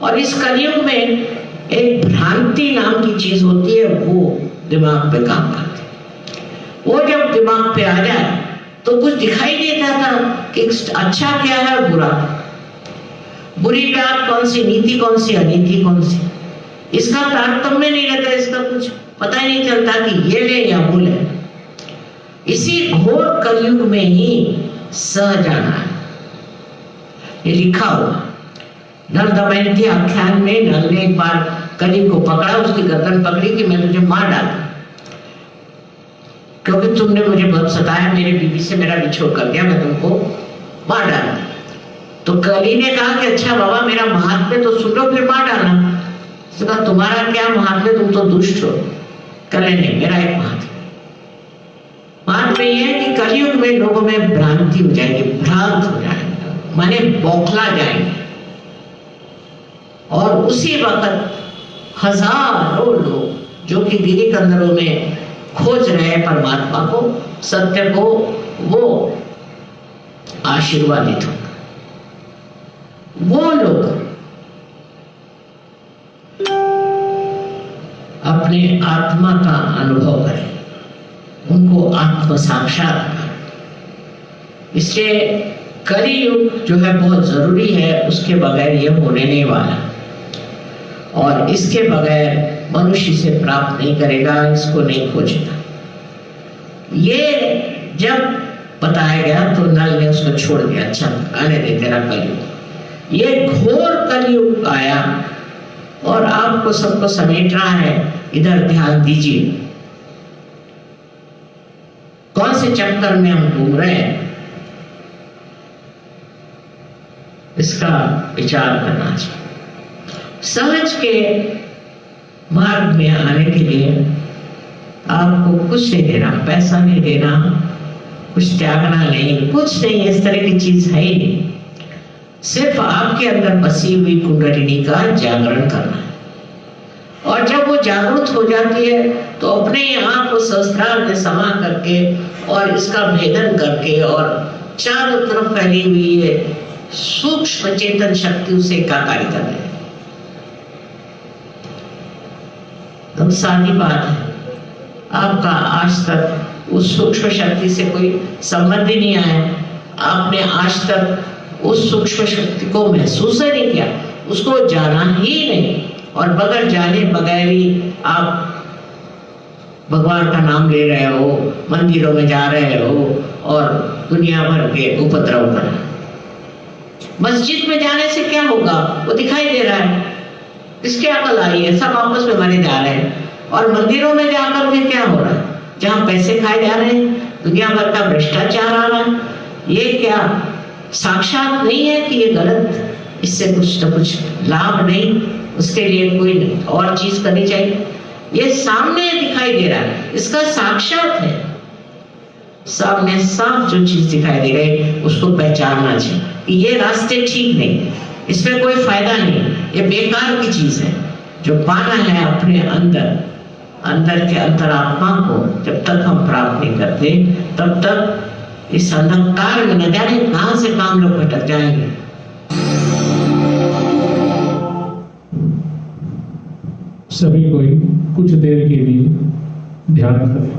और इस कलयुग में एक भ्रांति नाम की चीज होती है, वो दिमाग पे काम करती है। वो जब दिमाग पे आ जाए तो कुछ दिखाई देता था कि अच्छा क्या है, बुरा, बुरी बात कौन सी, नीति कौन सी, अनीति कौन सी, इसका तारतम्य नहीं रहता, इसका कुछ पता ही नहीं चलता कि ये ले या वो ले। इसी घोर कलयुग में ही सह जाना है, ये लिखा हुआ। नल दमयंती आख्यान में नल ने एक बार कली को पकड़ा, उसकी गर्दन पकड़ी कि मैं तुझे मार डालूं क्योंकि तुमने मुझे बहुत सताया, मेरी बीवी से मेरा बिछोड़ कर दिया, मैं तुमको मार डालूं। तो कली ने कहा कि अच्छा बाबा मेरा महात्म्य तो सुन लो, फिर मार डालना। उसने कहा तुम्हारा क्या महात्म्य, तुम तो दुष्ट हो। कले नहीं, मेरा एक महात्म्य ये है कि कलयुग में लोगों में भ्रांति हो जाएगी, भ्रांत हो जाएंगे, माने बौखला जाएंगे। और उसी वक्त हजारों लोग जो कि गिरी कंदरों में खोज रहे हैं परमात्मा को, सत्य को, वो आशीर्वादित होंगे। वो लोग अपने आत्मा का अनुभव करें, उनको आत्म साक्षात्कार। इसलिए कलियुग जो है बहुत जरूरी है, उसके बगैर ये होने नहीं वाला। और इसके बगैर मनुष्य इसे प्राप्त नहीं करेगा, इसको नहीं खोजेगा। ये जब बताया गया तो नल ने उसको छोड़ दिया, अच्छा आने दे तेरा कलयुग। ये घोर कलयुग आया और आपको सबको समेट रहा है। इधर ध्यान दीजिए, कौन से चक्कर में हम घूम रहे हैं, इसका विचार करना चाहिए। सहज के मार्ग में आने के लिए आपको कुछ नहीं देना, पैसा नहीं देना, कुछ त्यागना नहीं, कुछ नहीं, इस तरह की चीज है ही नहीं। सिर्फ आपके अंदर बसी हुई कुंडलिनी का जागरण करना है। और जब वो जागृत हो जाती है तो अपने आप को सहस्त्रार में समा करके और इसका भेदन करके और चारों तरफ फैली हुई है सूक्ष्म चेतन शक्ति उसे एकाकारी कर रहे हैं। तो सारी बात है, आपका आज तक उस सूक्ष्म शक्ति से कोई संबंध ही नहीं आया, आपने आज तक उस सूक्ष्म शक्ति को महसूस ही नहीं किया, उसको जाना ही नहीं, और बगैर जाने बगैर ही आप भगवान का नाम ले रहे हो, मंदिरों में जा रहे हो और दुनिया भर के उपद्रव कर। मस्जिद में जाने से क्या होगा, वो दिखाई दे रहा है, किसकी अकल आई है, सब आपस में मरे जा रहे हैं। और मंदिरों में जाकर के क्या हो रहा है, जहाँ पैसे खाए जा रहे हैं, दुनिया भर का भ्रष्टाचार आ रहा है। ये क्या साक्षात नहीं है कि ये गलत, इससे कुछ न कुछ लाभ नहीं, उसके लिए कोई और चीज करनी चाहिए। ये सामने दिखाई दे रहा है, इसका साक्षात है, सामने साफ जो चीज दिखाई दे रही है उसको पहचानना चाहिए कि ये रास्ते ठीक नहीं, इसमें कोई फायदा नहीं, ये बेकार की चीज है। जो पाना है अपने अंदर, अंदर के अंतरात्मा को जब तक हम प्राप्त नहीं करते, तब तक इस अंधकार में न जाने कहां से काम लोग भटक जाएंगे। सभी कोई कुछ देर के लिए ध्यान करें।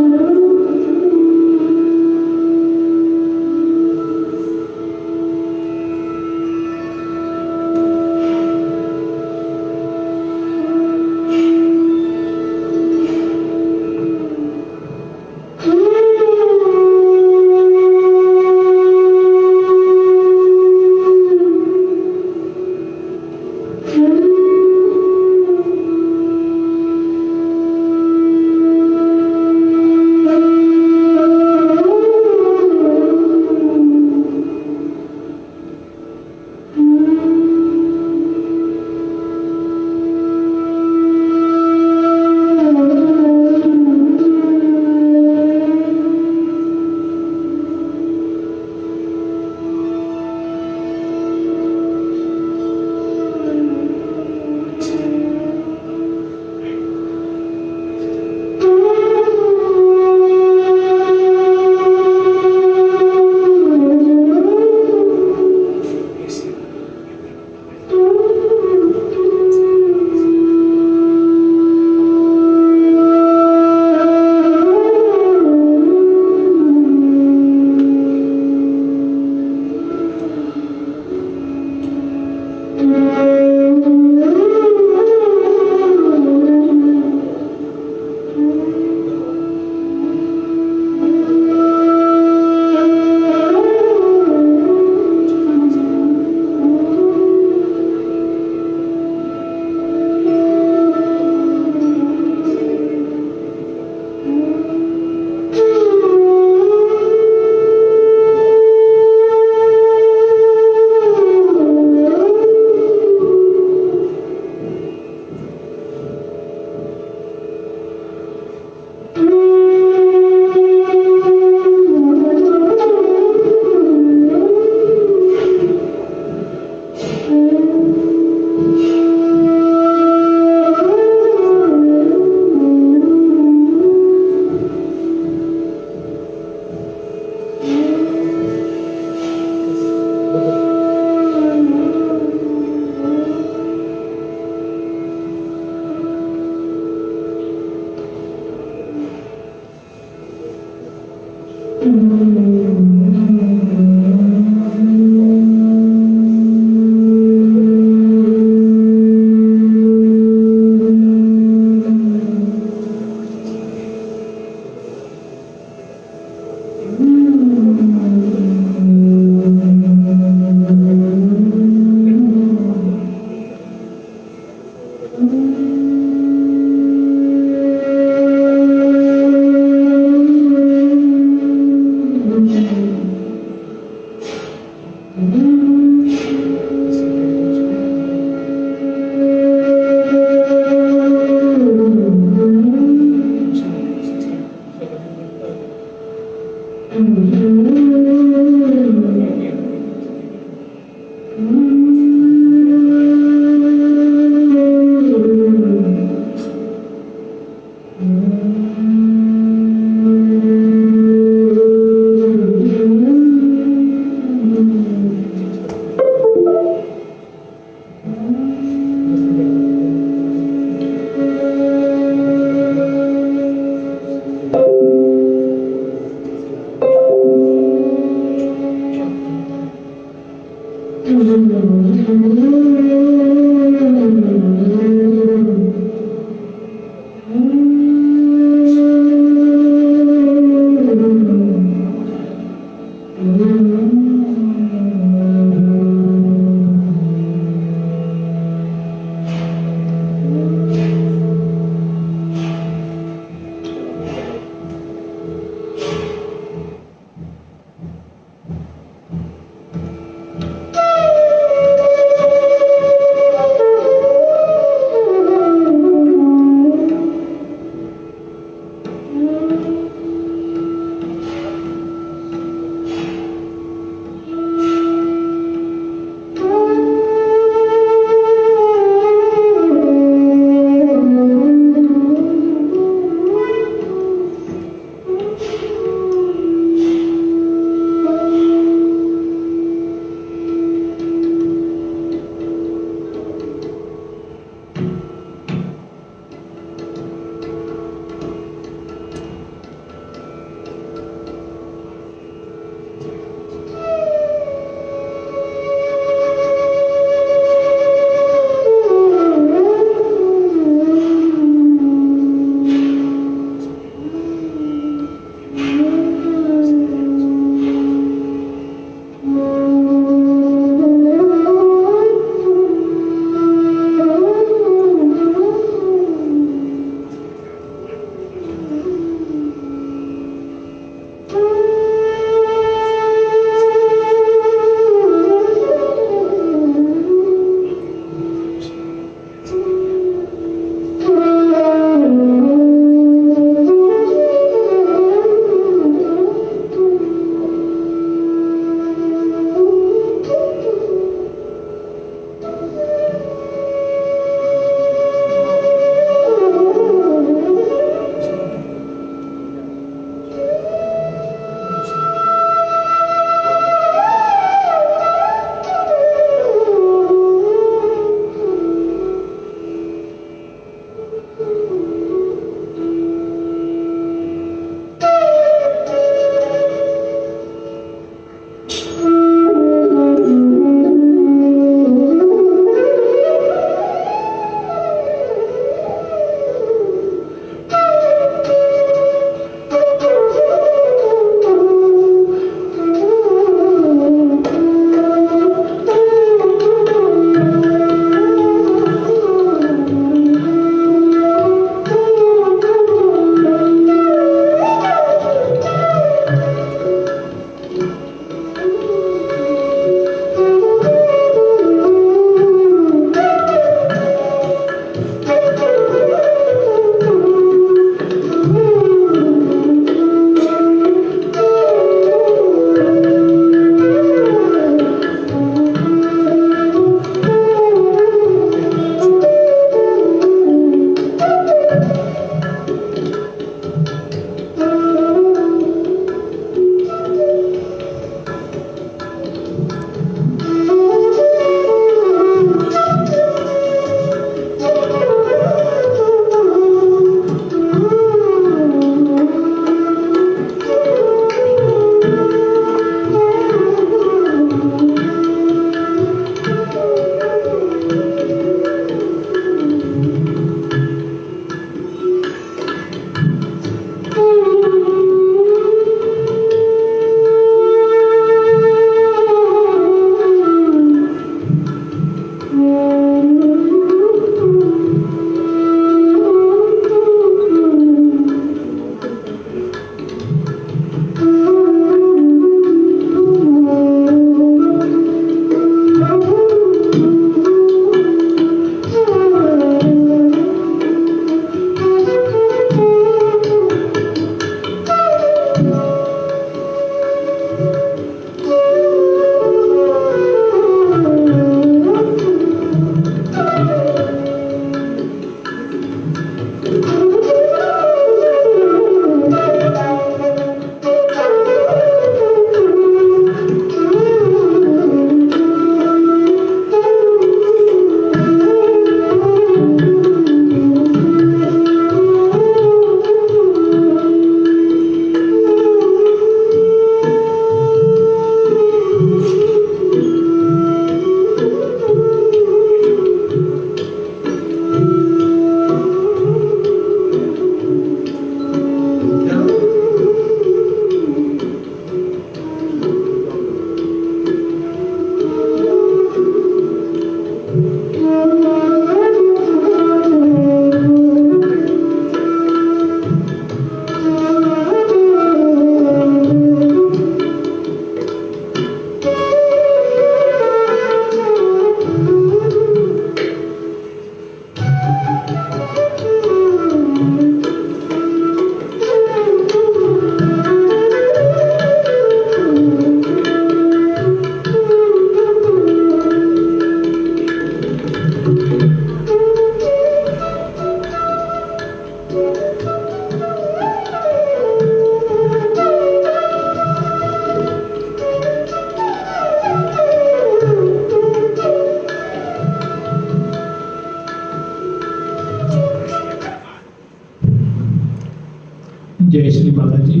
जय श्री माता जी।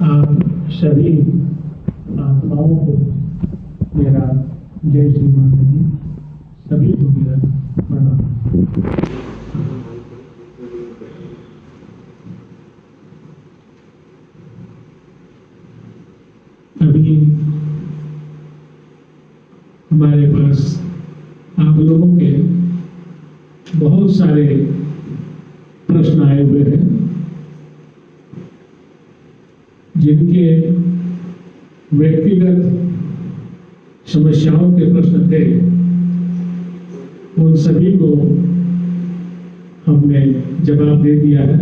आप सभी आत्माओं को मेरा जय श्री माता जी, सभी को मेरा प्रणाम। अभी हमारे पास आप लोगों के बहुत सारे प्रश्न आए हुए हैं, जिनके व्यक्तिगत समस्याओं के प्रश्न थे। उन सभी को हमने जवाब दे दिया है।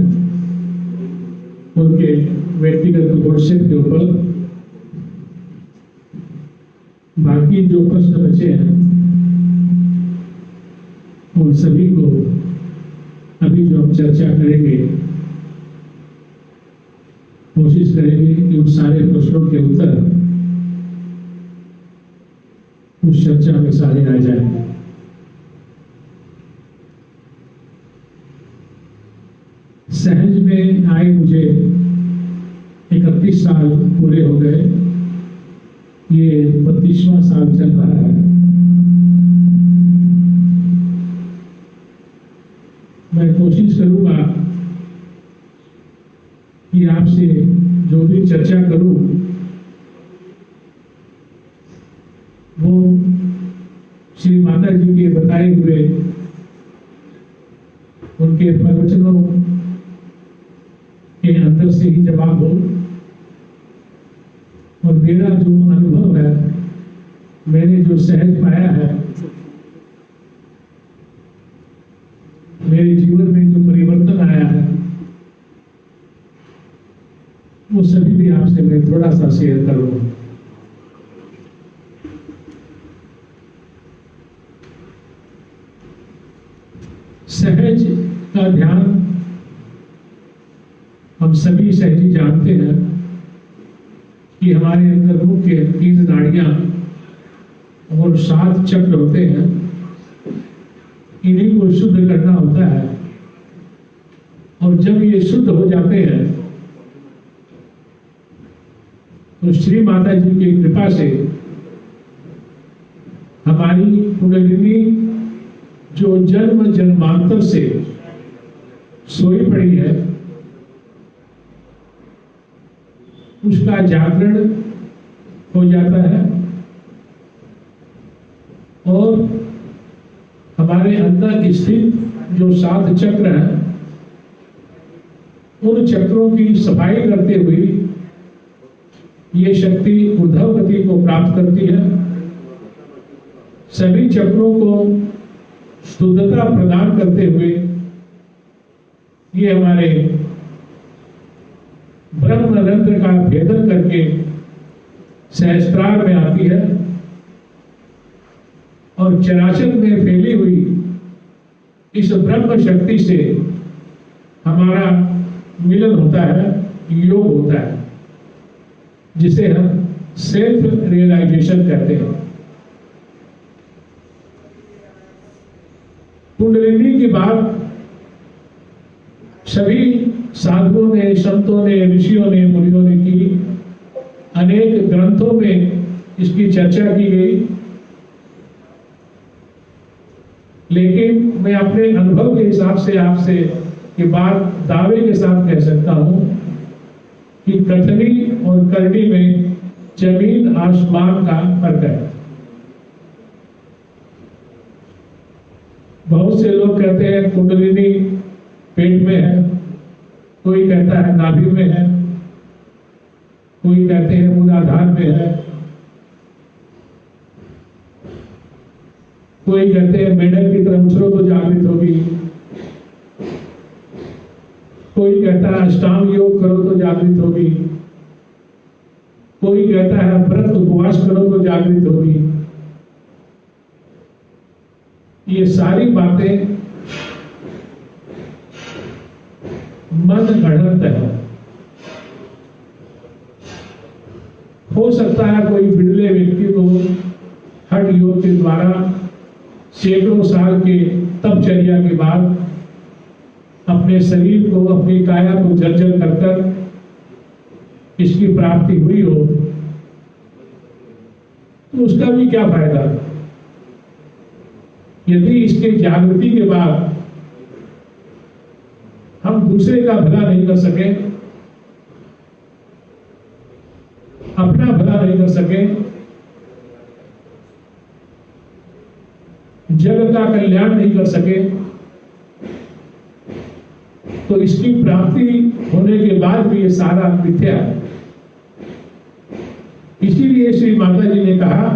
उनके व्यक्तिगत व्हाट्सएप के ऊपर बाकी जो प्रश्न बचे हैं उन सभी को अभी जो हम चर्चा करेंगे, कोशिश करेंगे कि उन सारे प्रश्नों के उत्तर उस चर्चा में सारे आ जाएंगे। सहज में आए मुझे 31 साल पूरे हो गए, ये 32वां साल चल रहा है। मैं कोशिश करूंगा कि आपसे जो भी चर्चा करूं वो श्री माता जी के बताए हुए उनके प्रवचनों के अंदर से ही जवाब हो, और मेरा जो अनुभव है, मैंने जो सहज पाया है, मेरे जीवन में जो परिवर्तन आया है, वो सभी भी आपसे मैं थोड़ा सा शेयर करूंगा। सहज का ध्यान हम सभी सहजी जानते हैं कि हमारे अंदर मुख्य 3 नाड़ियां और 7 चक्र होते हैं। इन्हीं को शुद्ध करना होता है, और जब ये शुद्ध हो जाते हैं तो श्री माता जी की कृपा से हमारी कुंडलिनी जो जन्म जन्मांतर से सोई पड़ी है, उसका जागरण हो जाता है, और हमारे अंदर स्थित जो 7 चक्र हैं, उन चक्रों की सफाई करते हुए ये शक्ति ऊर्ध्व गति को प्राप्त करती है। सभी चक्रों को शुद्धता प्रदान करते हुए ये हमारे ब्रह्म रंध्र का भेदन करके सहस्त्रार में आती है, और चराचर में फैली हुई इस ब्रह्म शक्ति से हमारा मिलन होता है, योग होता है, जिसे हम सेल्फ रियलाइजेशन कहते हैं। कुंडलिनी की बात सभी साधुओं ने, संतों ने, ऋषियों ने, मुनियों ने की। अनेक ग्रंथों में इसकी चर्चा की गई, लेकिन मैं अपने अनुभव के हिसाब से आपसे ये बात दावे के साथ कह सकता हूं कि कथनी और करनी में जमीन आसमान का फर्क है। बहुत से लोग कहते हैं कुंडलिनी पेट में है, कोई कहता है नाभि में है, कोई कहते हैं मूलाधार में है, कोई कहते हैं मेढक की तरह उछलो तो जागृत होगी, कोई कहता है अष्टांग योग करो तो जागृत होगी, कोई कहता है व्रत उपवास करो तो जागृत होगी। ये सारी बातें मन गढ़ंत है। हो सकता है कोई बिरले व्यक्ति को हठ योग के द्वारा सैकड़ों साल के तपचर्या के बाद अपने शरीर को, अपनी काया को जर्जर कर कर इसकी प्राप्ति हुई हो तो उसका भी क्या फायदा। यदि इसके जागृति के बाद हम दूसरे का भला नहीं कर सके, अपना भला नहीं कर सके, जग का कल्याण नहीं कर सके, तो इसकी प्राप्ति होने के बाद भी ये सारा मिथ्या है। इसीलिए श्री माता जी ने कहा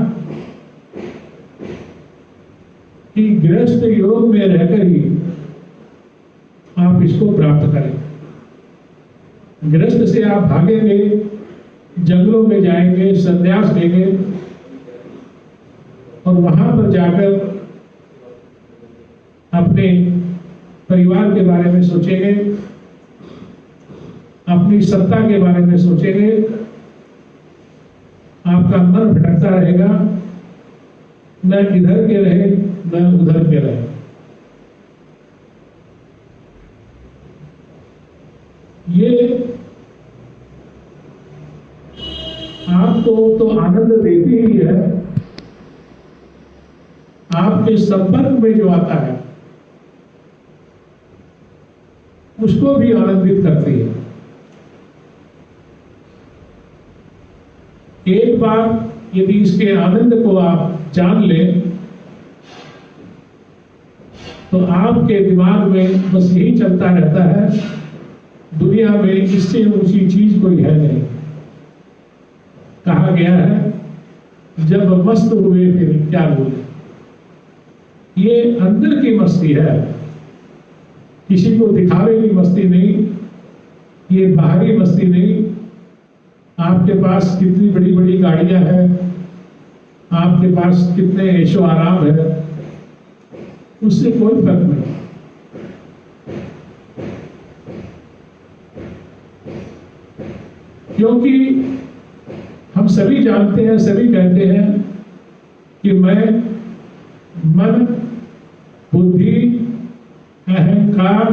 कि गृहस्थ योग में रहकर ही आप इसको प्राप्त करें। गृहस्थ से आप भागेंगे, जंगलों में जाएंगे, संन्यास लेंगे और वहां पर जाकर अपने परिवार के बारे में सोचेंगे, अपनी सत्ता के बारे में सोचेंगे, आपका मन भटकता रहेगा, न इधर के रहे न उधर के रहे। ये आपको तो आनंद देती ही है, आपके संपर्क में जो आता है उसको भी आनंदित करती है। एक बार यदि इसके आनंद को आप जान लें तो आपके दिमाग में बस यही चलता रहता है, दुनिया में इससे ऊंची चीज कोई है नहीं। कहा गया है जब मस्त हुए फिर क्या बोले। ये अंदर की मस्ती है, किसी को दिखावे की मस्ती नहीं, ये बाहरी मस्ती नहीं। आपके पास कितनी बड़ी बड़ी गाड़ियां हैं, आपके पास कितने ऐशो आराम है, उससे कोई फर्क नहीं। क्योंकि हम सभी जानते हैं, सभी कहते हैं कि मैं मन, बुद्धि, अहंकार,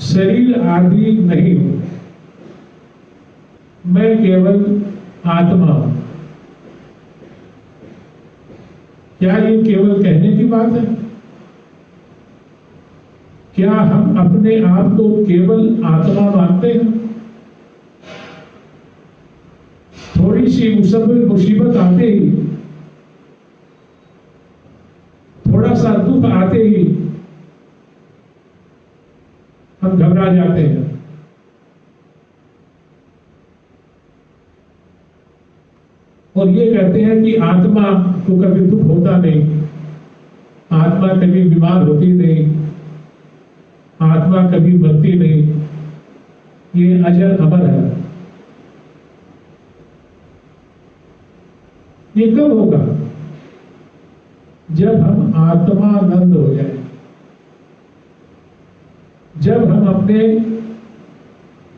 शरीर आदि नहीं हूं, मैं केवल आत्मा हूं। क्या ये केवल कहने की बात है? क्या हम अपने आप को केवल आत्मा मानते हैं? थोड़ी सी मुसीबत आते ही, थोड़ा सा दुख आते ही हम घबरा जाते हैं। और ये कहते हैं कि आत्मा को कभी दुख होता नहीं, आत्मा कभी बीमार होती नहीं, आत्मा कभी मरती नहीं, ये अजर अमर है। ये कब होगा? जब हम आत्मानंद हो जाए, जब हम अपने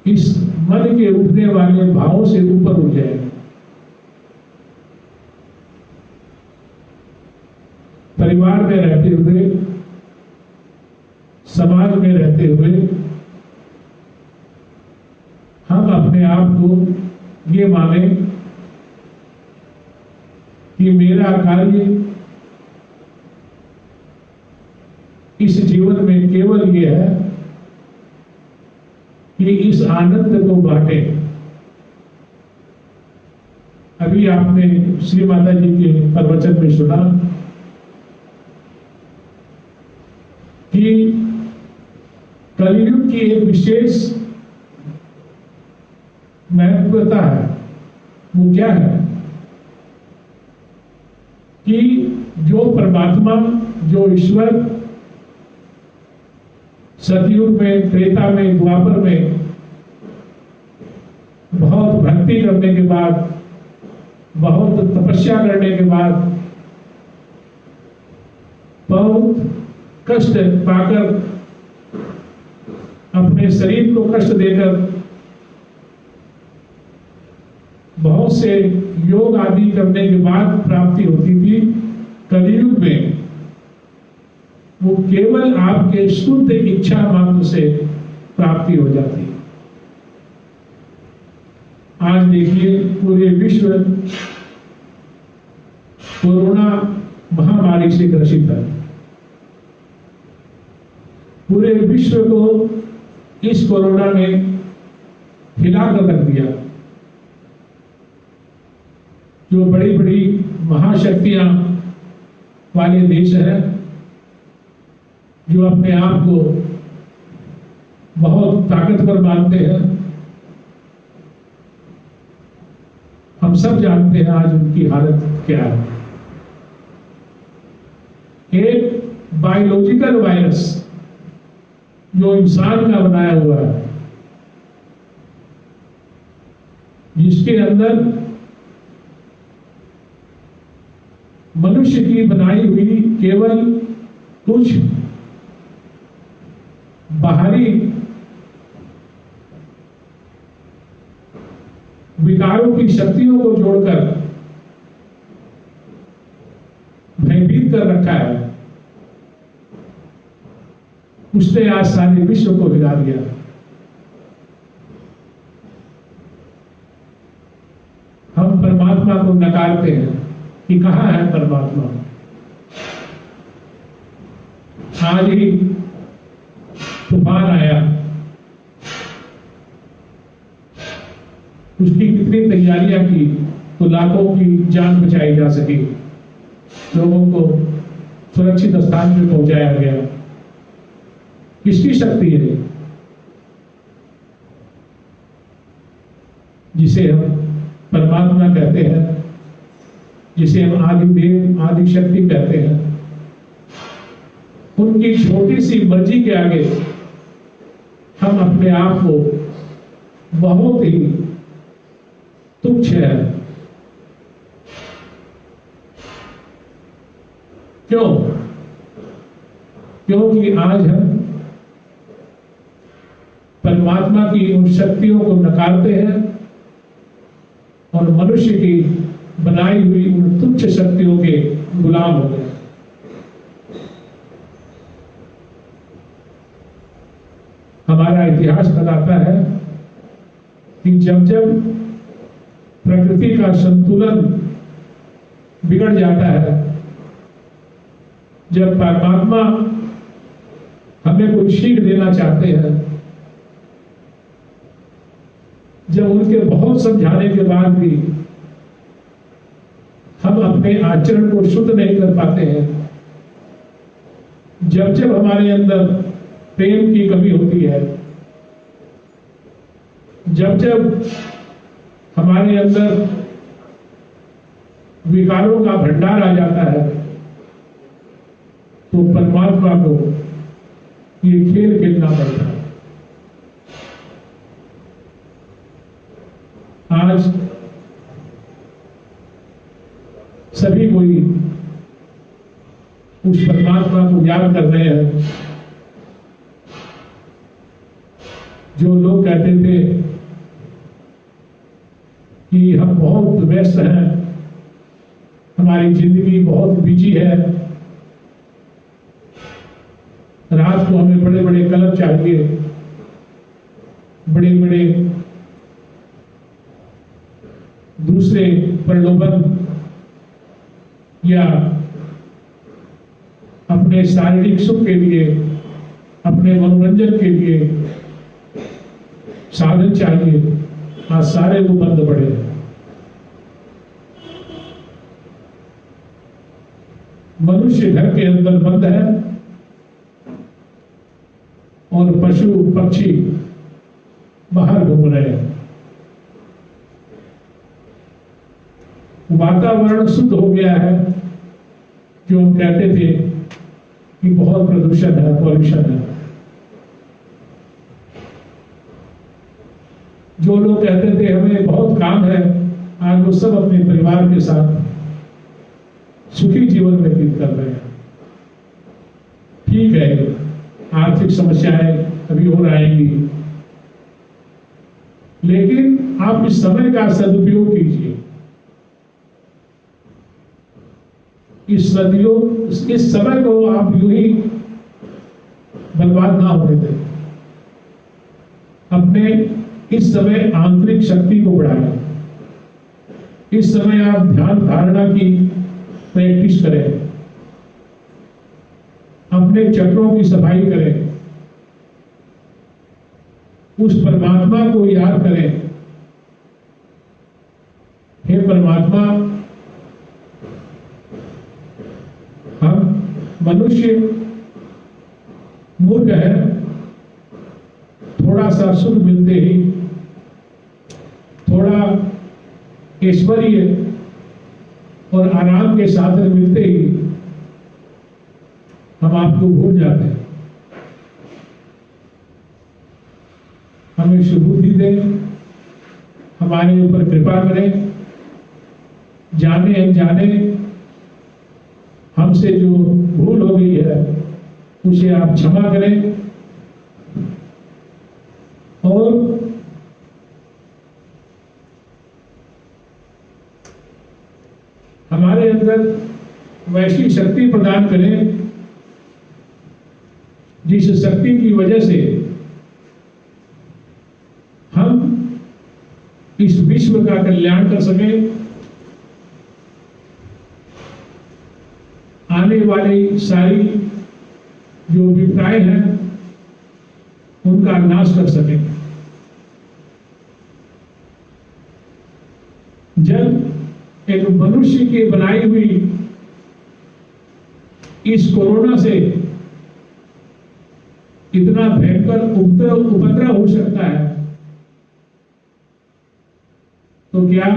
इस मन के उठने वाले भावों से ऊपर उठ जाए। परिवार में रहते हुए, समाज में रहते हुए हम अपने आप को ये माने कि मेरा कार्य इस जीवन में केवल ये है कि इस आनंद को बांटे। अभी आपने श्री माता जी के प्रवचन में सुना कि कलयुग की एक विशेष महत्वता है। वो क्या है कि जो परमात्मा, जो ईश्वर सतयुग में, त्रेता में, द्वापर में बहुत भक्ति करने के बाद, बहुत तपस्या करने के बाद, बहुत कष्ट पाकर, अपने शरीर को कष्ट देकर, बहुत से योग आदि करने के बाद प्राप्ति होती थी। कलयुग में वो केवल आपके शुद्ध इच्छा मात्र से प्राप्ति हो जाती है। आज देखिए पूरे विश्व कोरोना महामारी से ग्रसित है। पूरे विश्व को इस कोरोना ने हिलाकर रख दिया। जो बड़ी बड़ी महाशक्तियां वाले देश हैं, जो अपने आप को बहुत ताकतवर मानते हैं, हम सब जानते हैं आज उनकी हालत क्या है। एक बायोलॉजिकल वायरस जो इंसान का बनाया हुआ है, जिसके अंदर मनुष्य की बनाई हुई केवल कुछ बाहरी विकारों की शक्तियों को जोड़कर भयभीत कर रखा है, उसने आज सारे विश्व को हिला दिया। हम परमात्मा को नकारते हैं कि कहाँ है परमात्मा। आज ही तूफान आया, उसकी कितनी तैयारियां की तो लाखों की जान बचाई जा सकी, लोगों को सुरक्षित स्थान पे पहुंचाया गया। किसकी शक्ति है? जिसे हम परमात्मा कहते हैं, जिसे हम आदि देव आदि शक्ति कहते हैं, उनकी छोटी सी मर्जी के आगे हम अपने आप को बहुत ही तुच्छ है। क्यों? क्योंकि आज हम परमात्मा की उन शक्तियों को नकारते हैं और मनुष्य की बनाई हुई उन तुच्छ शक्तियों के गुलाम हो गए। हमारा इतिहास बताता है कि जब जब प्रकृति का संतुलन बिगड़ जाता है, जब परमात्मा हमें कोई सीख देना चाहते हैं, जब उनके बहुत समझाने के बाद भी हम अपने आचरण को शुद्ध नहीं कर पाते हैं, जब जब हमारे अंदर प्रेम की कमी होती है, जब जब हमारे अंदर विकारों का भंडार आ जाता है, तो परमात्मा को ये खेल खेलना पड़ता है। आज सभी कोई उस परमात्मा को याद कर रहे हैं जो लोग कहते थे कि हम बहुत व्यस्त हैं, हमारी जिंदगी बहुत बिजी है, रात को हमें बड़े बड़े क्लब चाहिए, बड़े बड़े दूसरे प्रलोभन या अपने शारीरिक सुख के लिए, अपने मनोरंजन के लिए साधन चाहिए। आज सारे वो बंद पड़े। मनुष्य घर के अंदर बंद है और पशु पक्षी बाहर घूम रहे हैं। वातावरण शुद्ध हो गया है, जो हम कहते थे कि बहुत प्रदूषण है, पॉल्यूशन है। जो लोग कहते थे हमें बहुत काम है, आज वो सब अपने परिवार के साथ सुखी जीवन व्यतीत कर रहे हैं। ठीक है, आर्थिक समस्याएं अभी और आएंगी, लेकिन आप इस समय का सदुपयोग कीजिए। इस समय को आप यूं ही बर्बाद ना होने दें। अपने इस समय आंतरिक शक्ति को बढ़ाएं। इस समय आप ध्यान धारणा की प्रैक्टिस करें, अपने चक्रों की सफाई करें, उस परमात्मा को याद करें। हे परमात्मा, हम मनुष्य मूर्ख है, थोड़ा सा सुख मिलते ही, थोड़ा ऐश्वर्य और आराम के साधन मिलते ही हम आपको भूल जाते हैं। हमें सुबुद्धि दें, हमारे ऊपर कृपा करें, जाने अनजाने हमसे जो भूल हो गई है उसे आप क्षमा करें और हमारे अंदर वैसी शक्ति प्रदान करें जिस शक्ति की वजह से हम इस विश्व का कल्याण कर सकें, आने वाली सारी जो विपदाएं हैं उनका नाश कर सकें। जब एक मनुष्य की बनाई हुई इस कोरोना से इतना भयंकर उपद्रव हो सकता है, तो क्या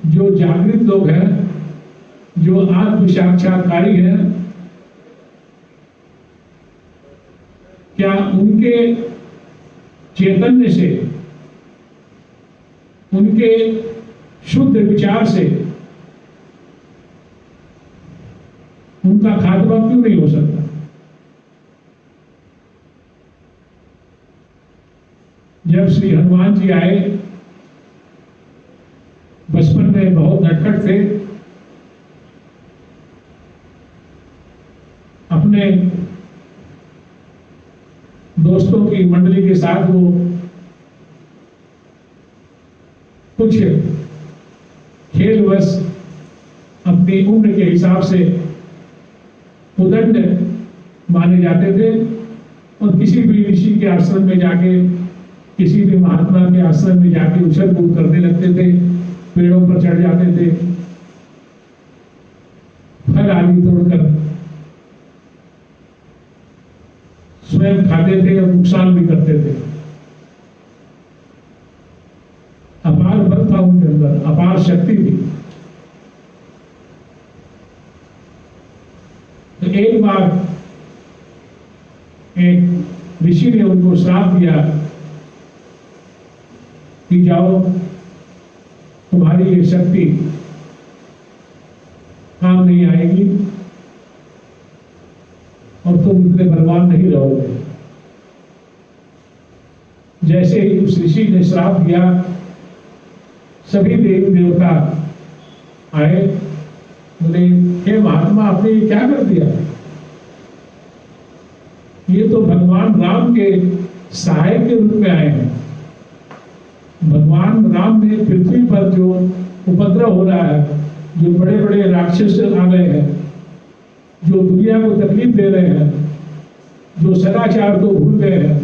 जो जागृत लोग हैं, जो आत्म साक्षात्कारी हैं, क्या उनके चैतन्य से, उनके शुद्ध विचार से उनका खात्मा क्यों नहीं हो सकता? जब श्री हनुमान जी आए, बचपन में बहुत नटखट थे, अपने दोस्तों की मंडली के साथ वो कुछ खेलवश अपनी उम्र के हिसाब से उदंड माने जाते थे और किसी भी ऋषि के आश्रम में जाके, किसी भी महात्मा के आश्रम में जाके उछल कूद करने लगते थे, पेड़ों पर चढ़ जाते थे, फल आदि तोड़कर स्वयं खाते थे और नुकसान भी करते थे। अपार बल था उनके अंदर, अपार शक्ति थी। तो एक बार एक ऋषि ने उनको श्राप दिया कि जाओ, तुम्हारी ये शक्ति काम नहीं आएगी और तुम इतने बलवान नहीं रहोगे। जैसे ही उस ऋषि ने श्राप दिया, सभी देवी देवता आए, बोले हे महात्मा, आपने ये क्या कर दिया? ये तो भगवान राम के सहायक के रूप में आए हैं। भगवान राम ने पृथ्वी पर जो उपद्रव हो रहा है, जो बड़े बड़े राक्षस आ गए हैं, जो दुनिया को तकलीफ दे रहे हैं, जो सदाचार को भूल गए हैं,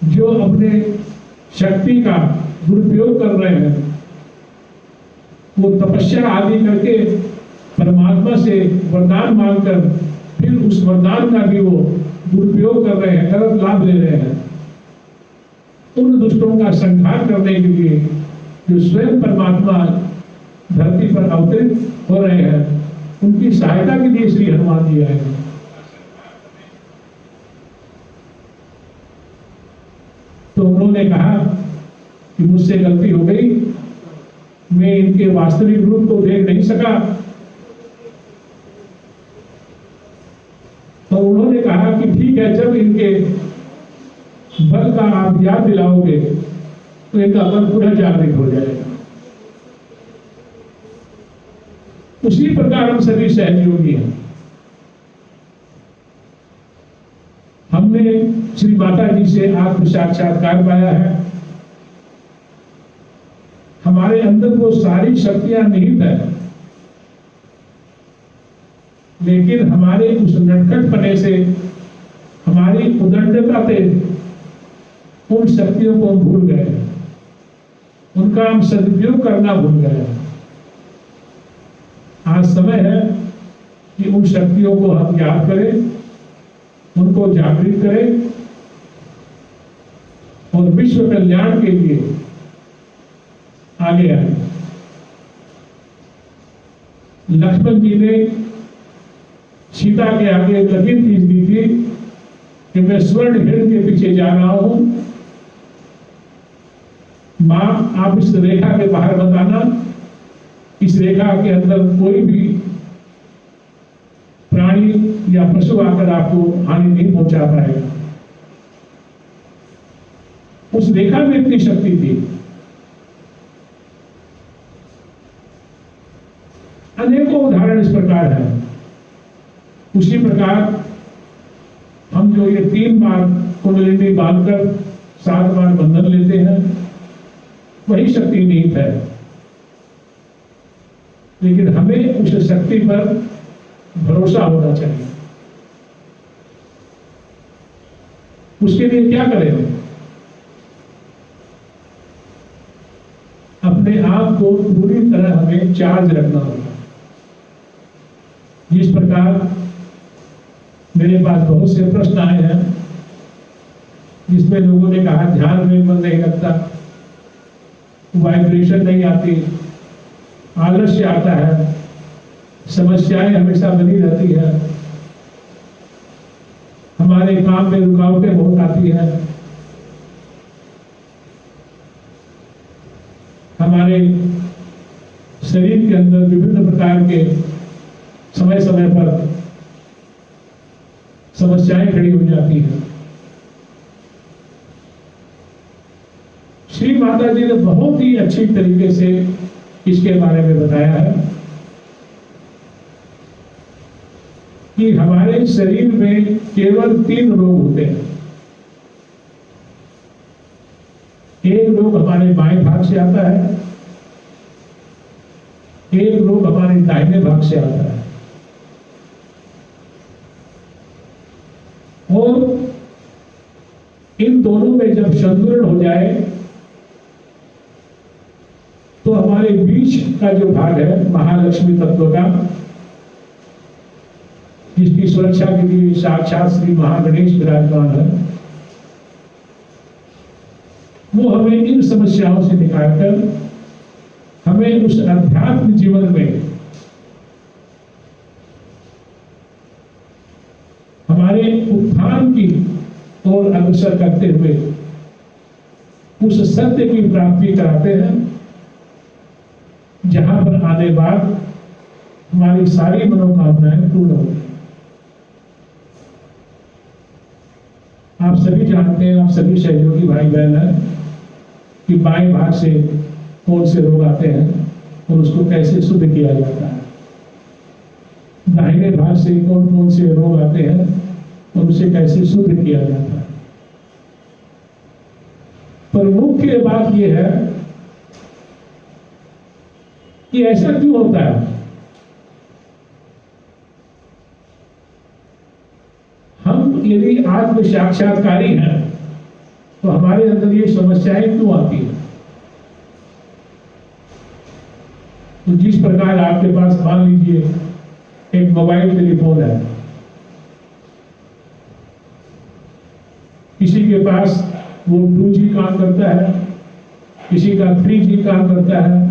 जो अपने शक्ति का दुरुपयोग कर रहे हैं, वो तपस्या आदि करके परमात्मा से वरदान मांगकर फिर उस वरदान का भी वो दुरुपयोग कर रहे हैं, गलत लाभ ले रहे हैं। उन दुष्टों का संहार करने के लिए जो स्वयं परमात्मा धरती पर अवतरित हो रहे हैं, उनकी सहायता के लिए श्री हनुमान जी आए हैं। तो उन्होंने कहा कि मुझसे गलती हो गई, मैं इनके वास्तविक रूप को देख नहीं सका। तो उन्होंने कहा कि ठीक है, जब इनके बल का आप याद दिलाओगे तो इनका बल पुनः जागृत हो जाएगा। उसी प्रकार हम सभी सहयोगी हैं। माता जी से आत्म साक्षात्कार पाया है। हमारे अंदर वो सारी शक्तियां निहित है, लेकिन हमारे उस नटखटपने से, हमारी उदंडता से उन शक्तियों को हम भूल गए, उनका हम सदुपयोग करना भूल गए। आज समय है कि उन शक्तियों को हम याद करें, उनको जागृत करें और विश्व कल्याण के लिए आगे आए। लक्ष्मण जी ने सीता के आगे एक लकीर खींच दी थी कि मैं स्वर्ण हिरण के पीछे जा रहा हूं, मां आप इस रेखा के बाहर मत आना, इस रेखा के अंदर कोई भी प्राणी या पशु आकर आपको हानि नहीं पहुंचा पाएगा। उस रेखा में इतनी शक्ति थी। अनेकों उदाहरण इस प्रकार है। उसी प्रकार हम जो ये 3 बार कुंडलिनी बांधकर 7 बार बंधन लेते हैं, वही शक्ति निहित है, लेकिन हमें उस शक्ति पर भरोसा होना चाहिए। उसके लिए क्या करें? अपने आप को पूरी तरह हमें चार्ज रखना होगा। जिस प्रकार मेरे पास बहुत से प्रश्न आए हैं जिसमें लोगों ने कहा ध्यान में मन नहीं लगता, वाइब्रेशन नहीं आती, आलस्य आता है, समस्याएं हमेशा बनी रहती है, हमारे काम में रुकावटें बहुत आती है, हमारे शरीर के अंदर विभिन्न प्रकार के समय समय पर समस्याएं खड़ी हो जाती हैं। श्री माता जी ने बहुत ही अच्छी तरीके से इसके बारे में बताया है कि हमारे शरीर में केवल 3 रोग होते हैं। एक रोग हमारे बाएं भाग से आता है, एक रोग हमारे दाहिने भाग से आता है, और इन दोनों में जब संतुलन हो जाए तो हमारे बीच का जो भाग है महालक्ष्मी तत्व का, जिसकी सुरक्षा के लिए साक्षात श्री महागणेश विराजमान है, वो हमें इन समस्याओं से निकालकर हमें उस अध्यात्म जीवन में हमारे उत्थान की ओर अग्रसर करते हुए उस सत्य की प्राप्ति कराते हैं, जहां पर आने बाद हमारी सारी मनोकामनाएं पूर्ण होगी। आप सभी जानते हैं, आप सभी सहयोगी भाई बहन हैं कि बाएं भाग से कौन से रोग आते हैं और उसको कैसे शुद्ध किया जाता है, दाहिने भाग से कौन कौन से रोग आते हैं और उसे कैसे शुद्ध किया जाता है। पर मुख्य बात यह है कि ऐसा क्यों होता है? हम यदि आत्म साक्षात्कारी हैं तो हमारे अंदर ये समस्याएं क्यों आती है? तो जिस प्रकार आपके पास मान लीजिए एक मोबाइल टेलीफोन है, किसी के पास वो 2G काम करता है, किसी का 3G काम करता है,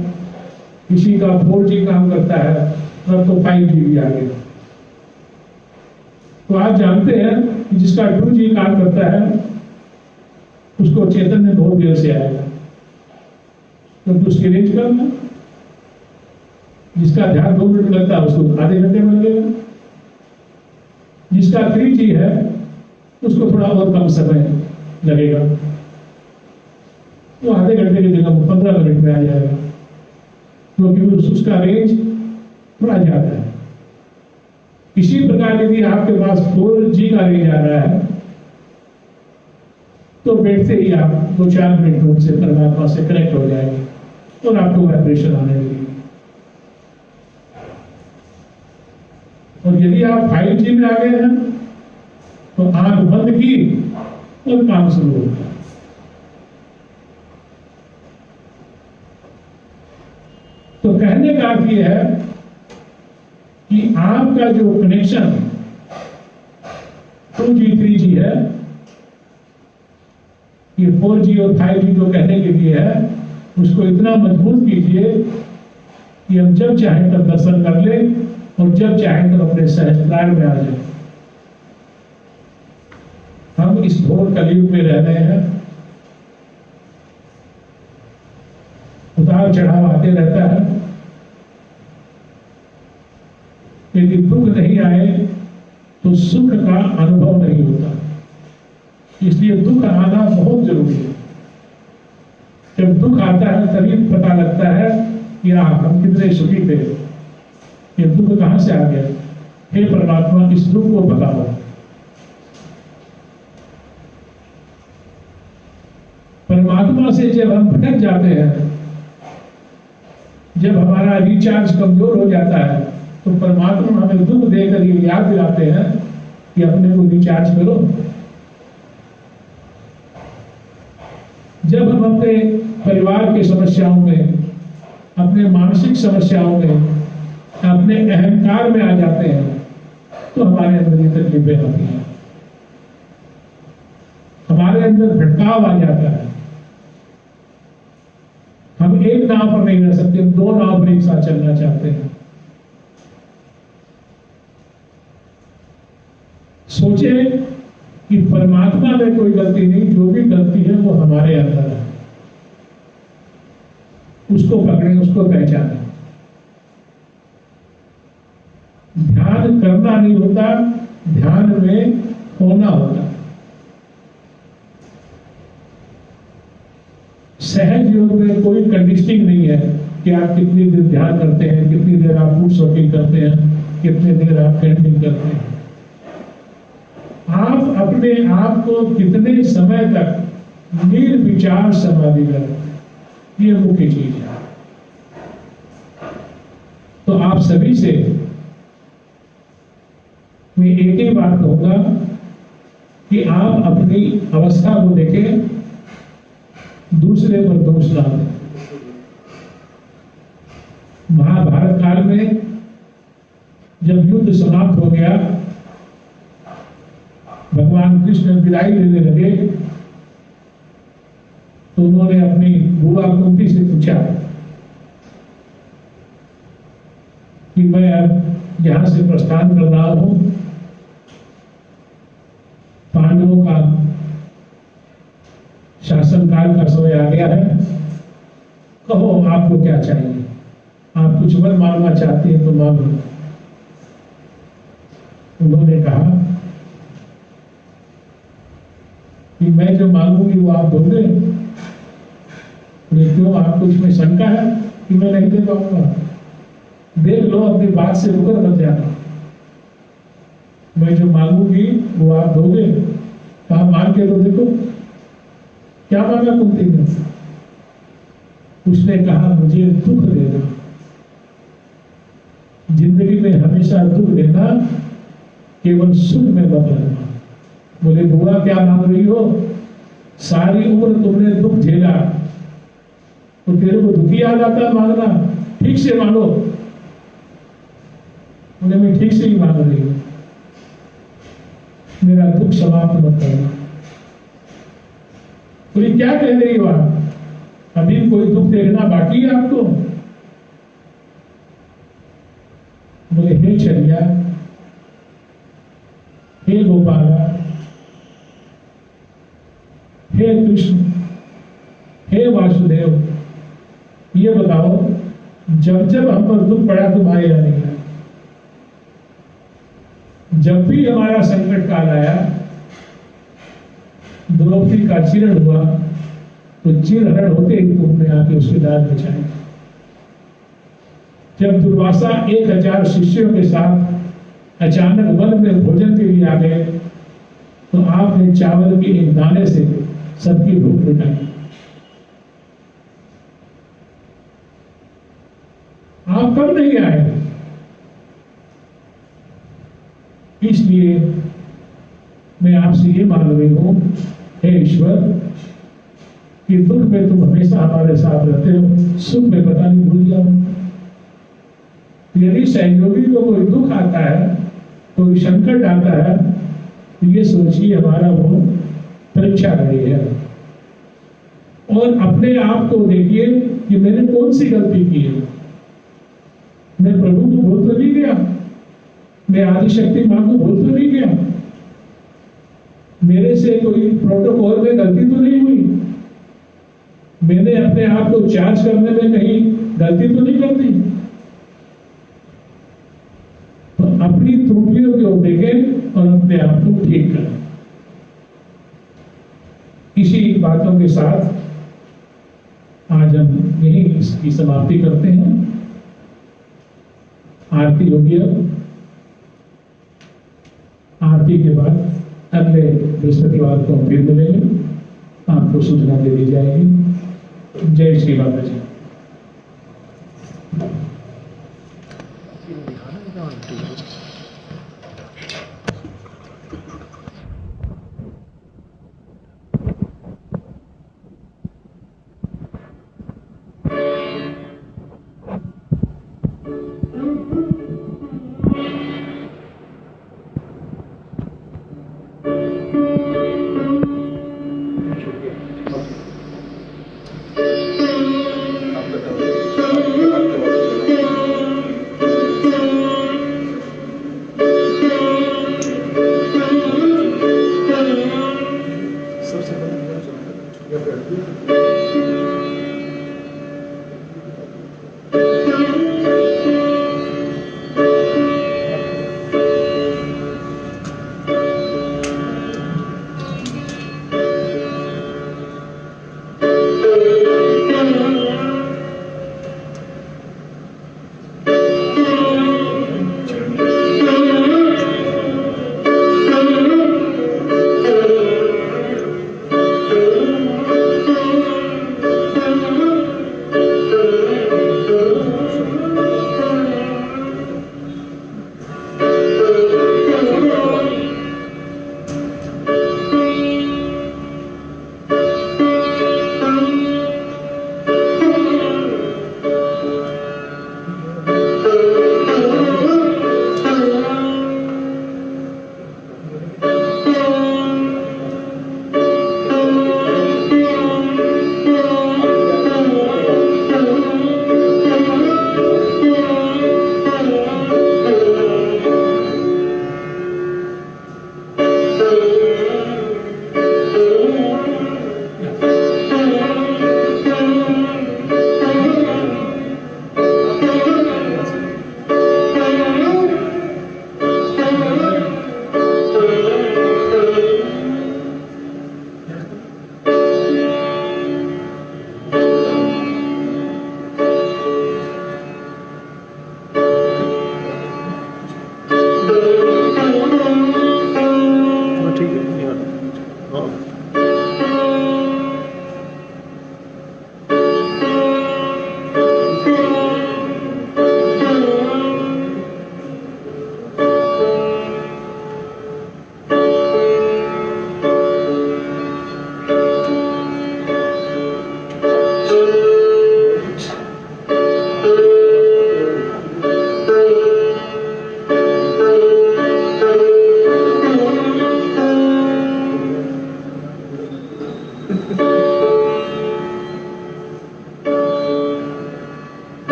किसी का 4G काम करता है, और तो 5G भी आ गया। तो आप जानते हैं कि जिसका 2G काम करता है उसको चैतन्य बहुत देर से आएगा, क्योंकि उसकी रेंज कम है। जिसका ध्यान 2 मिनट लगता है उसको आधे घंटे में लगेगा। जिसका 3G है उसको थोड़ा और कम समय लगेगा, वो आधे घंटे की जगह 15 मिनट में आ जाएगा, क्योंकि उसका रेंज थोड़ा ज्यादा है। इसी प्रकार यदि आपके पास 4G का रेंज आ रहा है तो बैठते ही आप 2-4 मिनट रूप से परमात्मा से कनेक्ट हो जाएंगे और आपको वाइब्रेशन आने लगेगी। और यदि आप 5G में आ गए हैं तो आंख बंद की और काम शुरू हो गया। तो कहने का अर्थ यह है कि आपका जो कनेक्शन 2G 3G है, ये 4G और 5G जो कहने के लिए है, उसको इतना मजबूत कीजिए कि हम जब चाहें तब दर्शन कर ले और जब चाहें तब अपने सहस्त्रार में आ जाए। हम इस घोर कलयुग में रह रहे हैं, उतार चढ़ाव आते रहता है। यदि दुख नहीं आए तो सुख का अनुभव नहीं होता, इसलिए दुख आना बहुत जरूरी है। जब दुख आता है तभी पता लगता है कि हम कितने सुखी थे, ये दुख कहां से आ गया। हे परमात्मा, इस दुख को बताओ। परमात्मा से जब हम भटक जाते हैं, जब हमारा रिचार्ज कमजोर हो जाता है, तो परमात्मा हमें दुख देकर ये याद दिलाते हैं कि अपने को रिचार्ज करो। जब हम अपने परिवार की समस्याओं में, अपने मानसिक समस्याओं में, अपने अहंकार में आ जाते हैं, तो हमारे अंदर ये तकलीफें आती हैं, हमारे अंदर भटकाव आ जाता है। हम एक नाव पर नहीं रह सकते, 2 नाव पर एक साथ चलना चाहते हैं। सोचे कि परमात्मा में कोई गलती नहीं, जो भी गलती है वो हमारे अंदर है, उसको पकड़े, उसको पहचाने। ध्यान करना नहीं होता, ध्यान में होना होता। सहज योग में कोई कंडीशनिंग नहीं है कि आप कितनी देर ध्यान करते हैं, कितनी देर आप फूड शॉपिंग करते हैं, कितनी देर आप कैंपिंग करते हैं। आप अपने आप को कितने समय तक निर्विचार समाधि करें, ये मुख्य चीज है। तो आप सभी से मैं एक ही बात कहूंगा कि आप अपनी अवस्था को देखें, दूसरे पर दोष ना दें। महाभारत काल में जब युद्ध समाप्त हो गया, भगवान कृष्ण विदाई लेने लगे, तो उन्होंने अपनी बुआ कुंती से पूछा कि मैं अब यहां से प्रस्थान कर रहा हूं, पांडवों का शासनकाल का समय आ गया है, कहो आपको क्या चाहिए, आप कुछ वर मांगना चाहते हैं तो मांग लो। उन्होंने कहा कि मैं जो मांगूंगी वो आप दोगे। क्यों, आपको इसमें शंका है कि मैं नहीं दे पाऊंगा? देख लो, अपनी बात से रुकर मत जाना। मैं जो मांगूंगी वो आप दोगे, तो आप मांग के तो देखो। क्या मांगा कुंती ने? उसने कहा मुझे दुख देना, जिंदगी में हमेशा दुख देना, केवल सुख में मत रहना। बोले बुआ क्या मांग रही हो? सारी उम्र तुमने दुख झेला तो तेरे को दुखी आ जाता है मांगना, ठीक से मांगो। बोले मैं ठीक से ही मांग रही हूं, मेरा दुख समाप्त मत करना। बोले क्या कह रही हो आप? अभी कोई दुख देखना बाकी है आपको? बोले हे चलिया, हे गोपाला, हे कृष्ण, हे वासुदेव, ये बताओ जब जब हम पर दुख पड़ा तुम्हारे यहाँ नहीं आया? जब भी हमारा संकट काल आया, द्रौपदी का चीरण हुआ, तो चीरहरण होते ही तुमने आके उसके दांत बचाए। जब दुर्वासा 1000 शिष्यों के साथ अचानक वन में भोजन के लिए आ गए, तो आपने चावल के एक दाने से सबकी भूख मिटाई। आप कब नहीं आए? इसलिए मैं आपसे ये मान रही हूं, हे ईश्वर, कि दुख में तुम हमेशा हमारे साथ रहते हो, सुख में पता नहीं भूल जाओ। यदि सहयोगी को कोई दुख आता है, कोई संकट आता है, तो ये सोचिए हमारा वो परीक्षा रही है। और अपने आप को देखिए कि मैंने कौन सी गलती की है। मैं प्रभु को भूल तो नहीं गया, मैं आदिशक्ति मां को भूल तो नहीं गया, मेरे से कोई प्रोटोकॉल में गलती तो नहीं हुई, मैंने अपने आप को चार्ज करने में कहीं गलती तो नहीं कर दी। तो अपनी त्रुटियों को देखें और अपने आप को ठीक करें। इसी बातों के साथ आज हम यही इसकी समाप्ति करते हैं। आरती होगी। अब आरती के बाद अगले बृहस्पतिवार को हम फिर मिलेंगे, आपको सूचना दे दी जाएगी। जय श्री बाबा जी।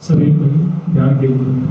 सभी को ध्यान देंगे।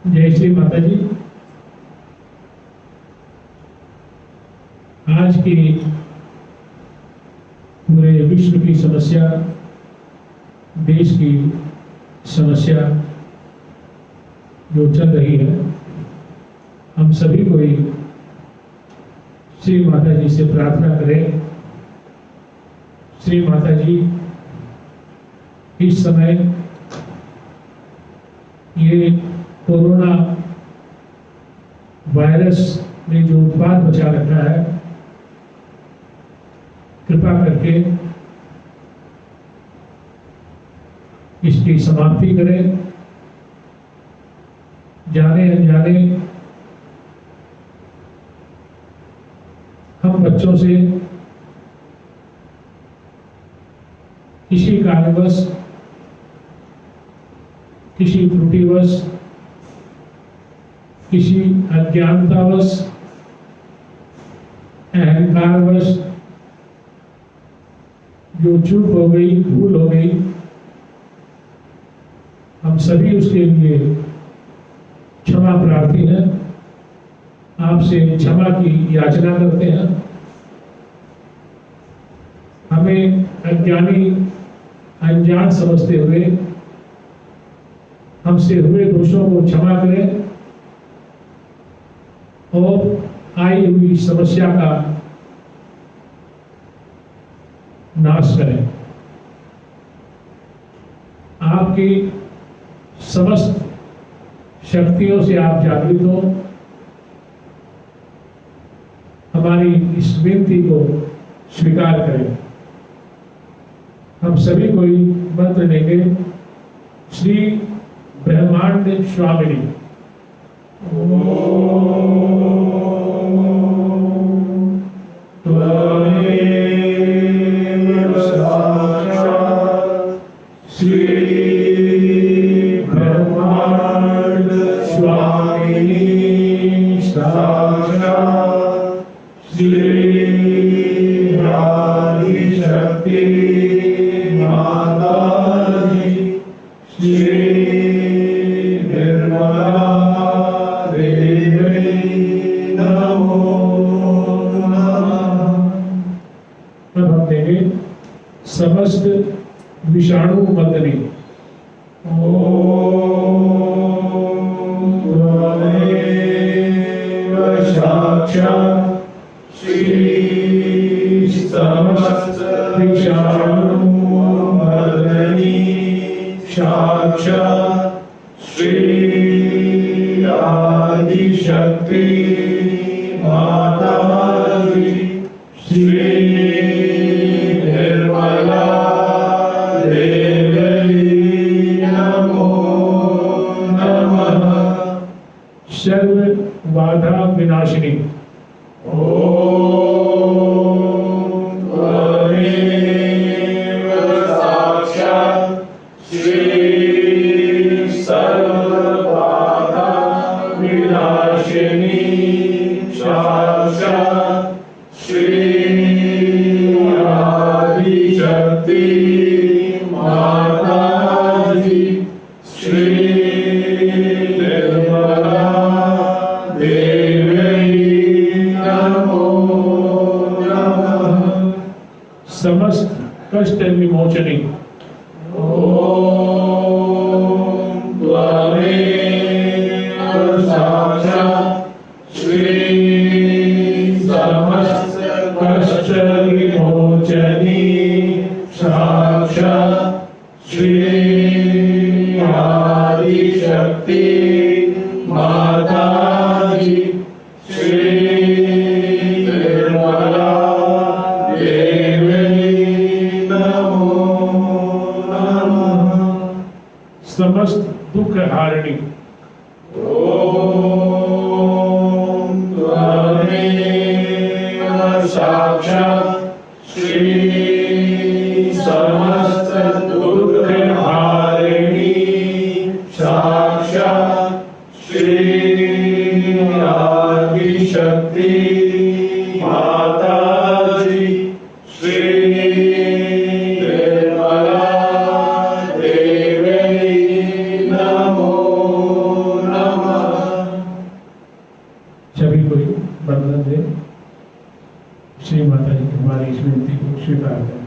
जय श्री माता जी। आज की पूरे विश्व की समस्या, देश की समस्या जो चल रही है, हम सभी को ही श्री माता जी से प्रार्थना करें। श्री माता जी, इस समय ये कोरोना वायरस ने जो उत्पात मचा रखा है, कृपा करके इसकी समाप्ति करें। जाने अनजाने हम बच्चों से किसी कारणवश, किसी त्रुटिवश, किसी अज्ञानतावश, अहंकारवश जो चूक हो गई, भूल हो गई, हम सभी उसके लिए क्षमा प्रार्थी हैं, आपसे क्षमा की याचना करते हैं। हमें अज्ञानी, अनजान समझते हुए हमसे हुए दोषों को क्षमा करें और आई हुई समस्या का नाश करें। आपकी समस्त शक्तियों से आप जागृत हो। हमारी इस विनती को स्वीकार करें। हम सभी कोई मंत्र लेंगे। श्री ब्रह्मांड स्वामिनी। समस्त विषाणु मर्दनी। साक्षात् श्री समस्त विषाणु मर्दनी, साक्षात् श्री आदि शक्ति माता जी, श्री सर्व बाधा विनाशिनी। साक्षात् श्री सर्व बाधा विनाशिनी, साक्षात् श्री आदिशक्ति माता जी श्री निर्मला देवी नमो नमः। समस्त कष्ट विमोचनी ओम त्वमेव साक्षात् श्री समस्त कष्ट विमोचनी साक्षात् श्री आदिशक्ति माता जी श्री निर्मला देवी नमो नमः। समस्त दुख हारिणी ओम त्वमेव साक्षात् श्री समस्त दुख हारिणी साक्षात् श्री आदिशक्ति माता जी श्री निर्मला देवी नमो नमः। सभी को वंदन दे। श्री माता जी की हमारी इस विनती को स्वीकार करें।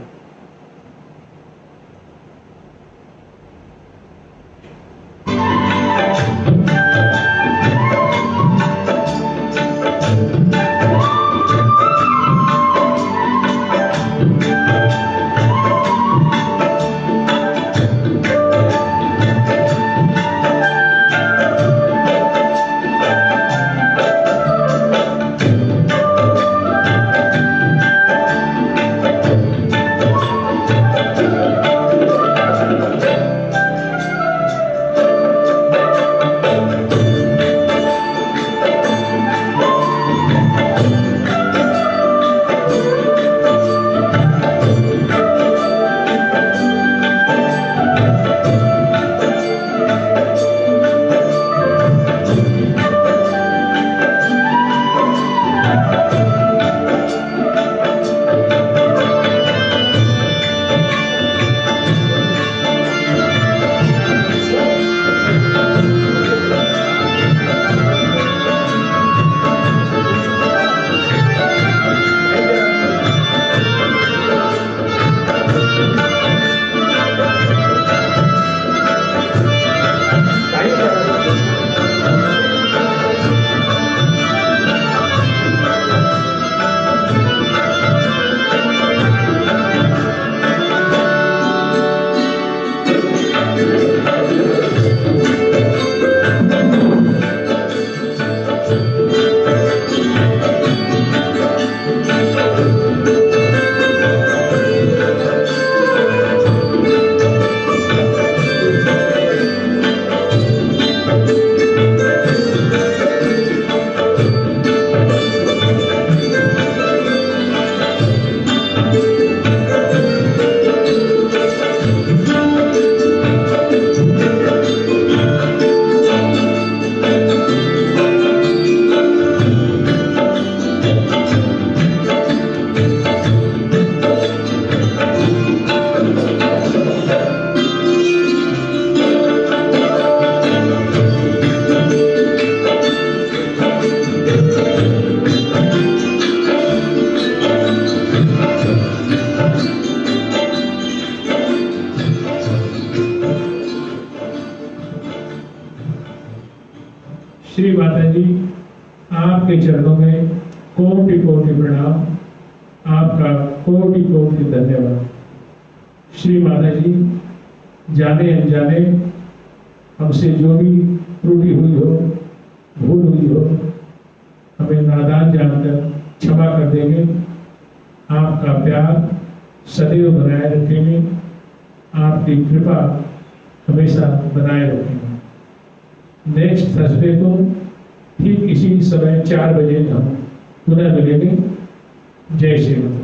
श्री माता जी आपके चरणों में कोटि कोटि प्रणाम। आपका कोटि कोटि धन्यवाद। श्री माता जी जाने अनजाने हमसे जो भी त्रुटि हुई हो, भूल हुई हो, हमें नादान जानकर क्षमा कर देंगे। आपका प्यार सदैव बनाए रखेंगे। आपकी कृपा हमेशा बनाए रखेंगे। नेक्स्ट थर्सडे को ठीक इसी समय 4 बजे हम पुनः मिलेंगे। जय श्री राम।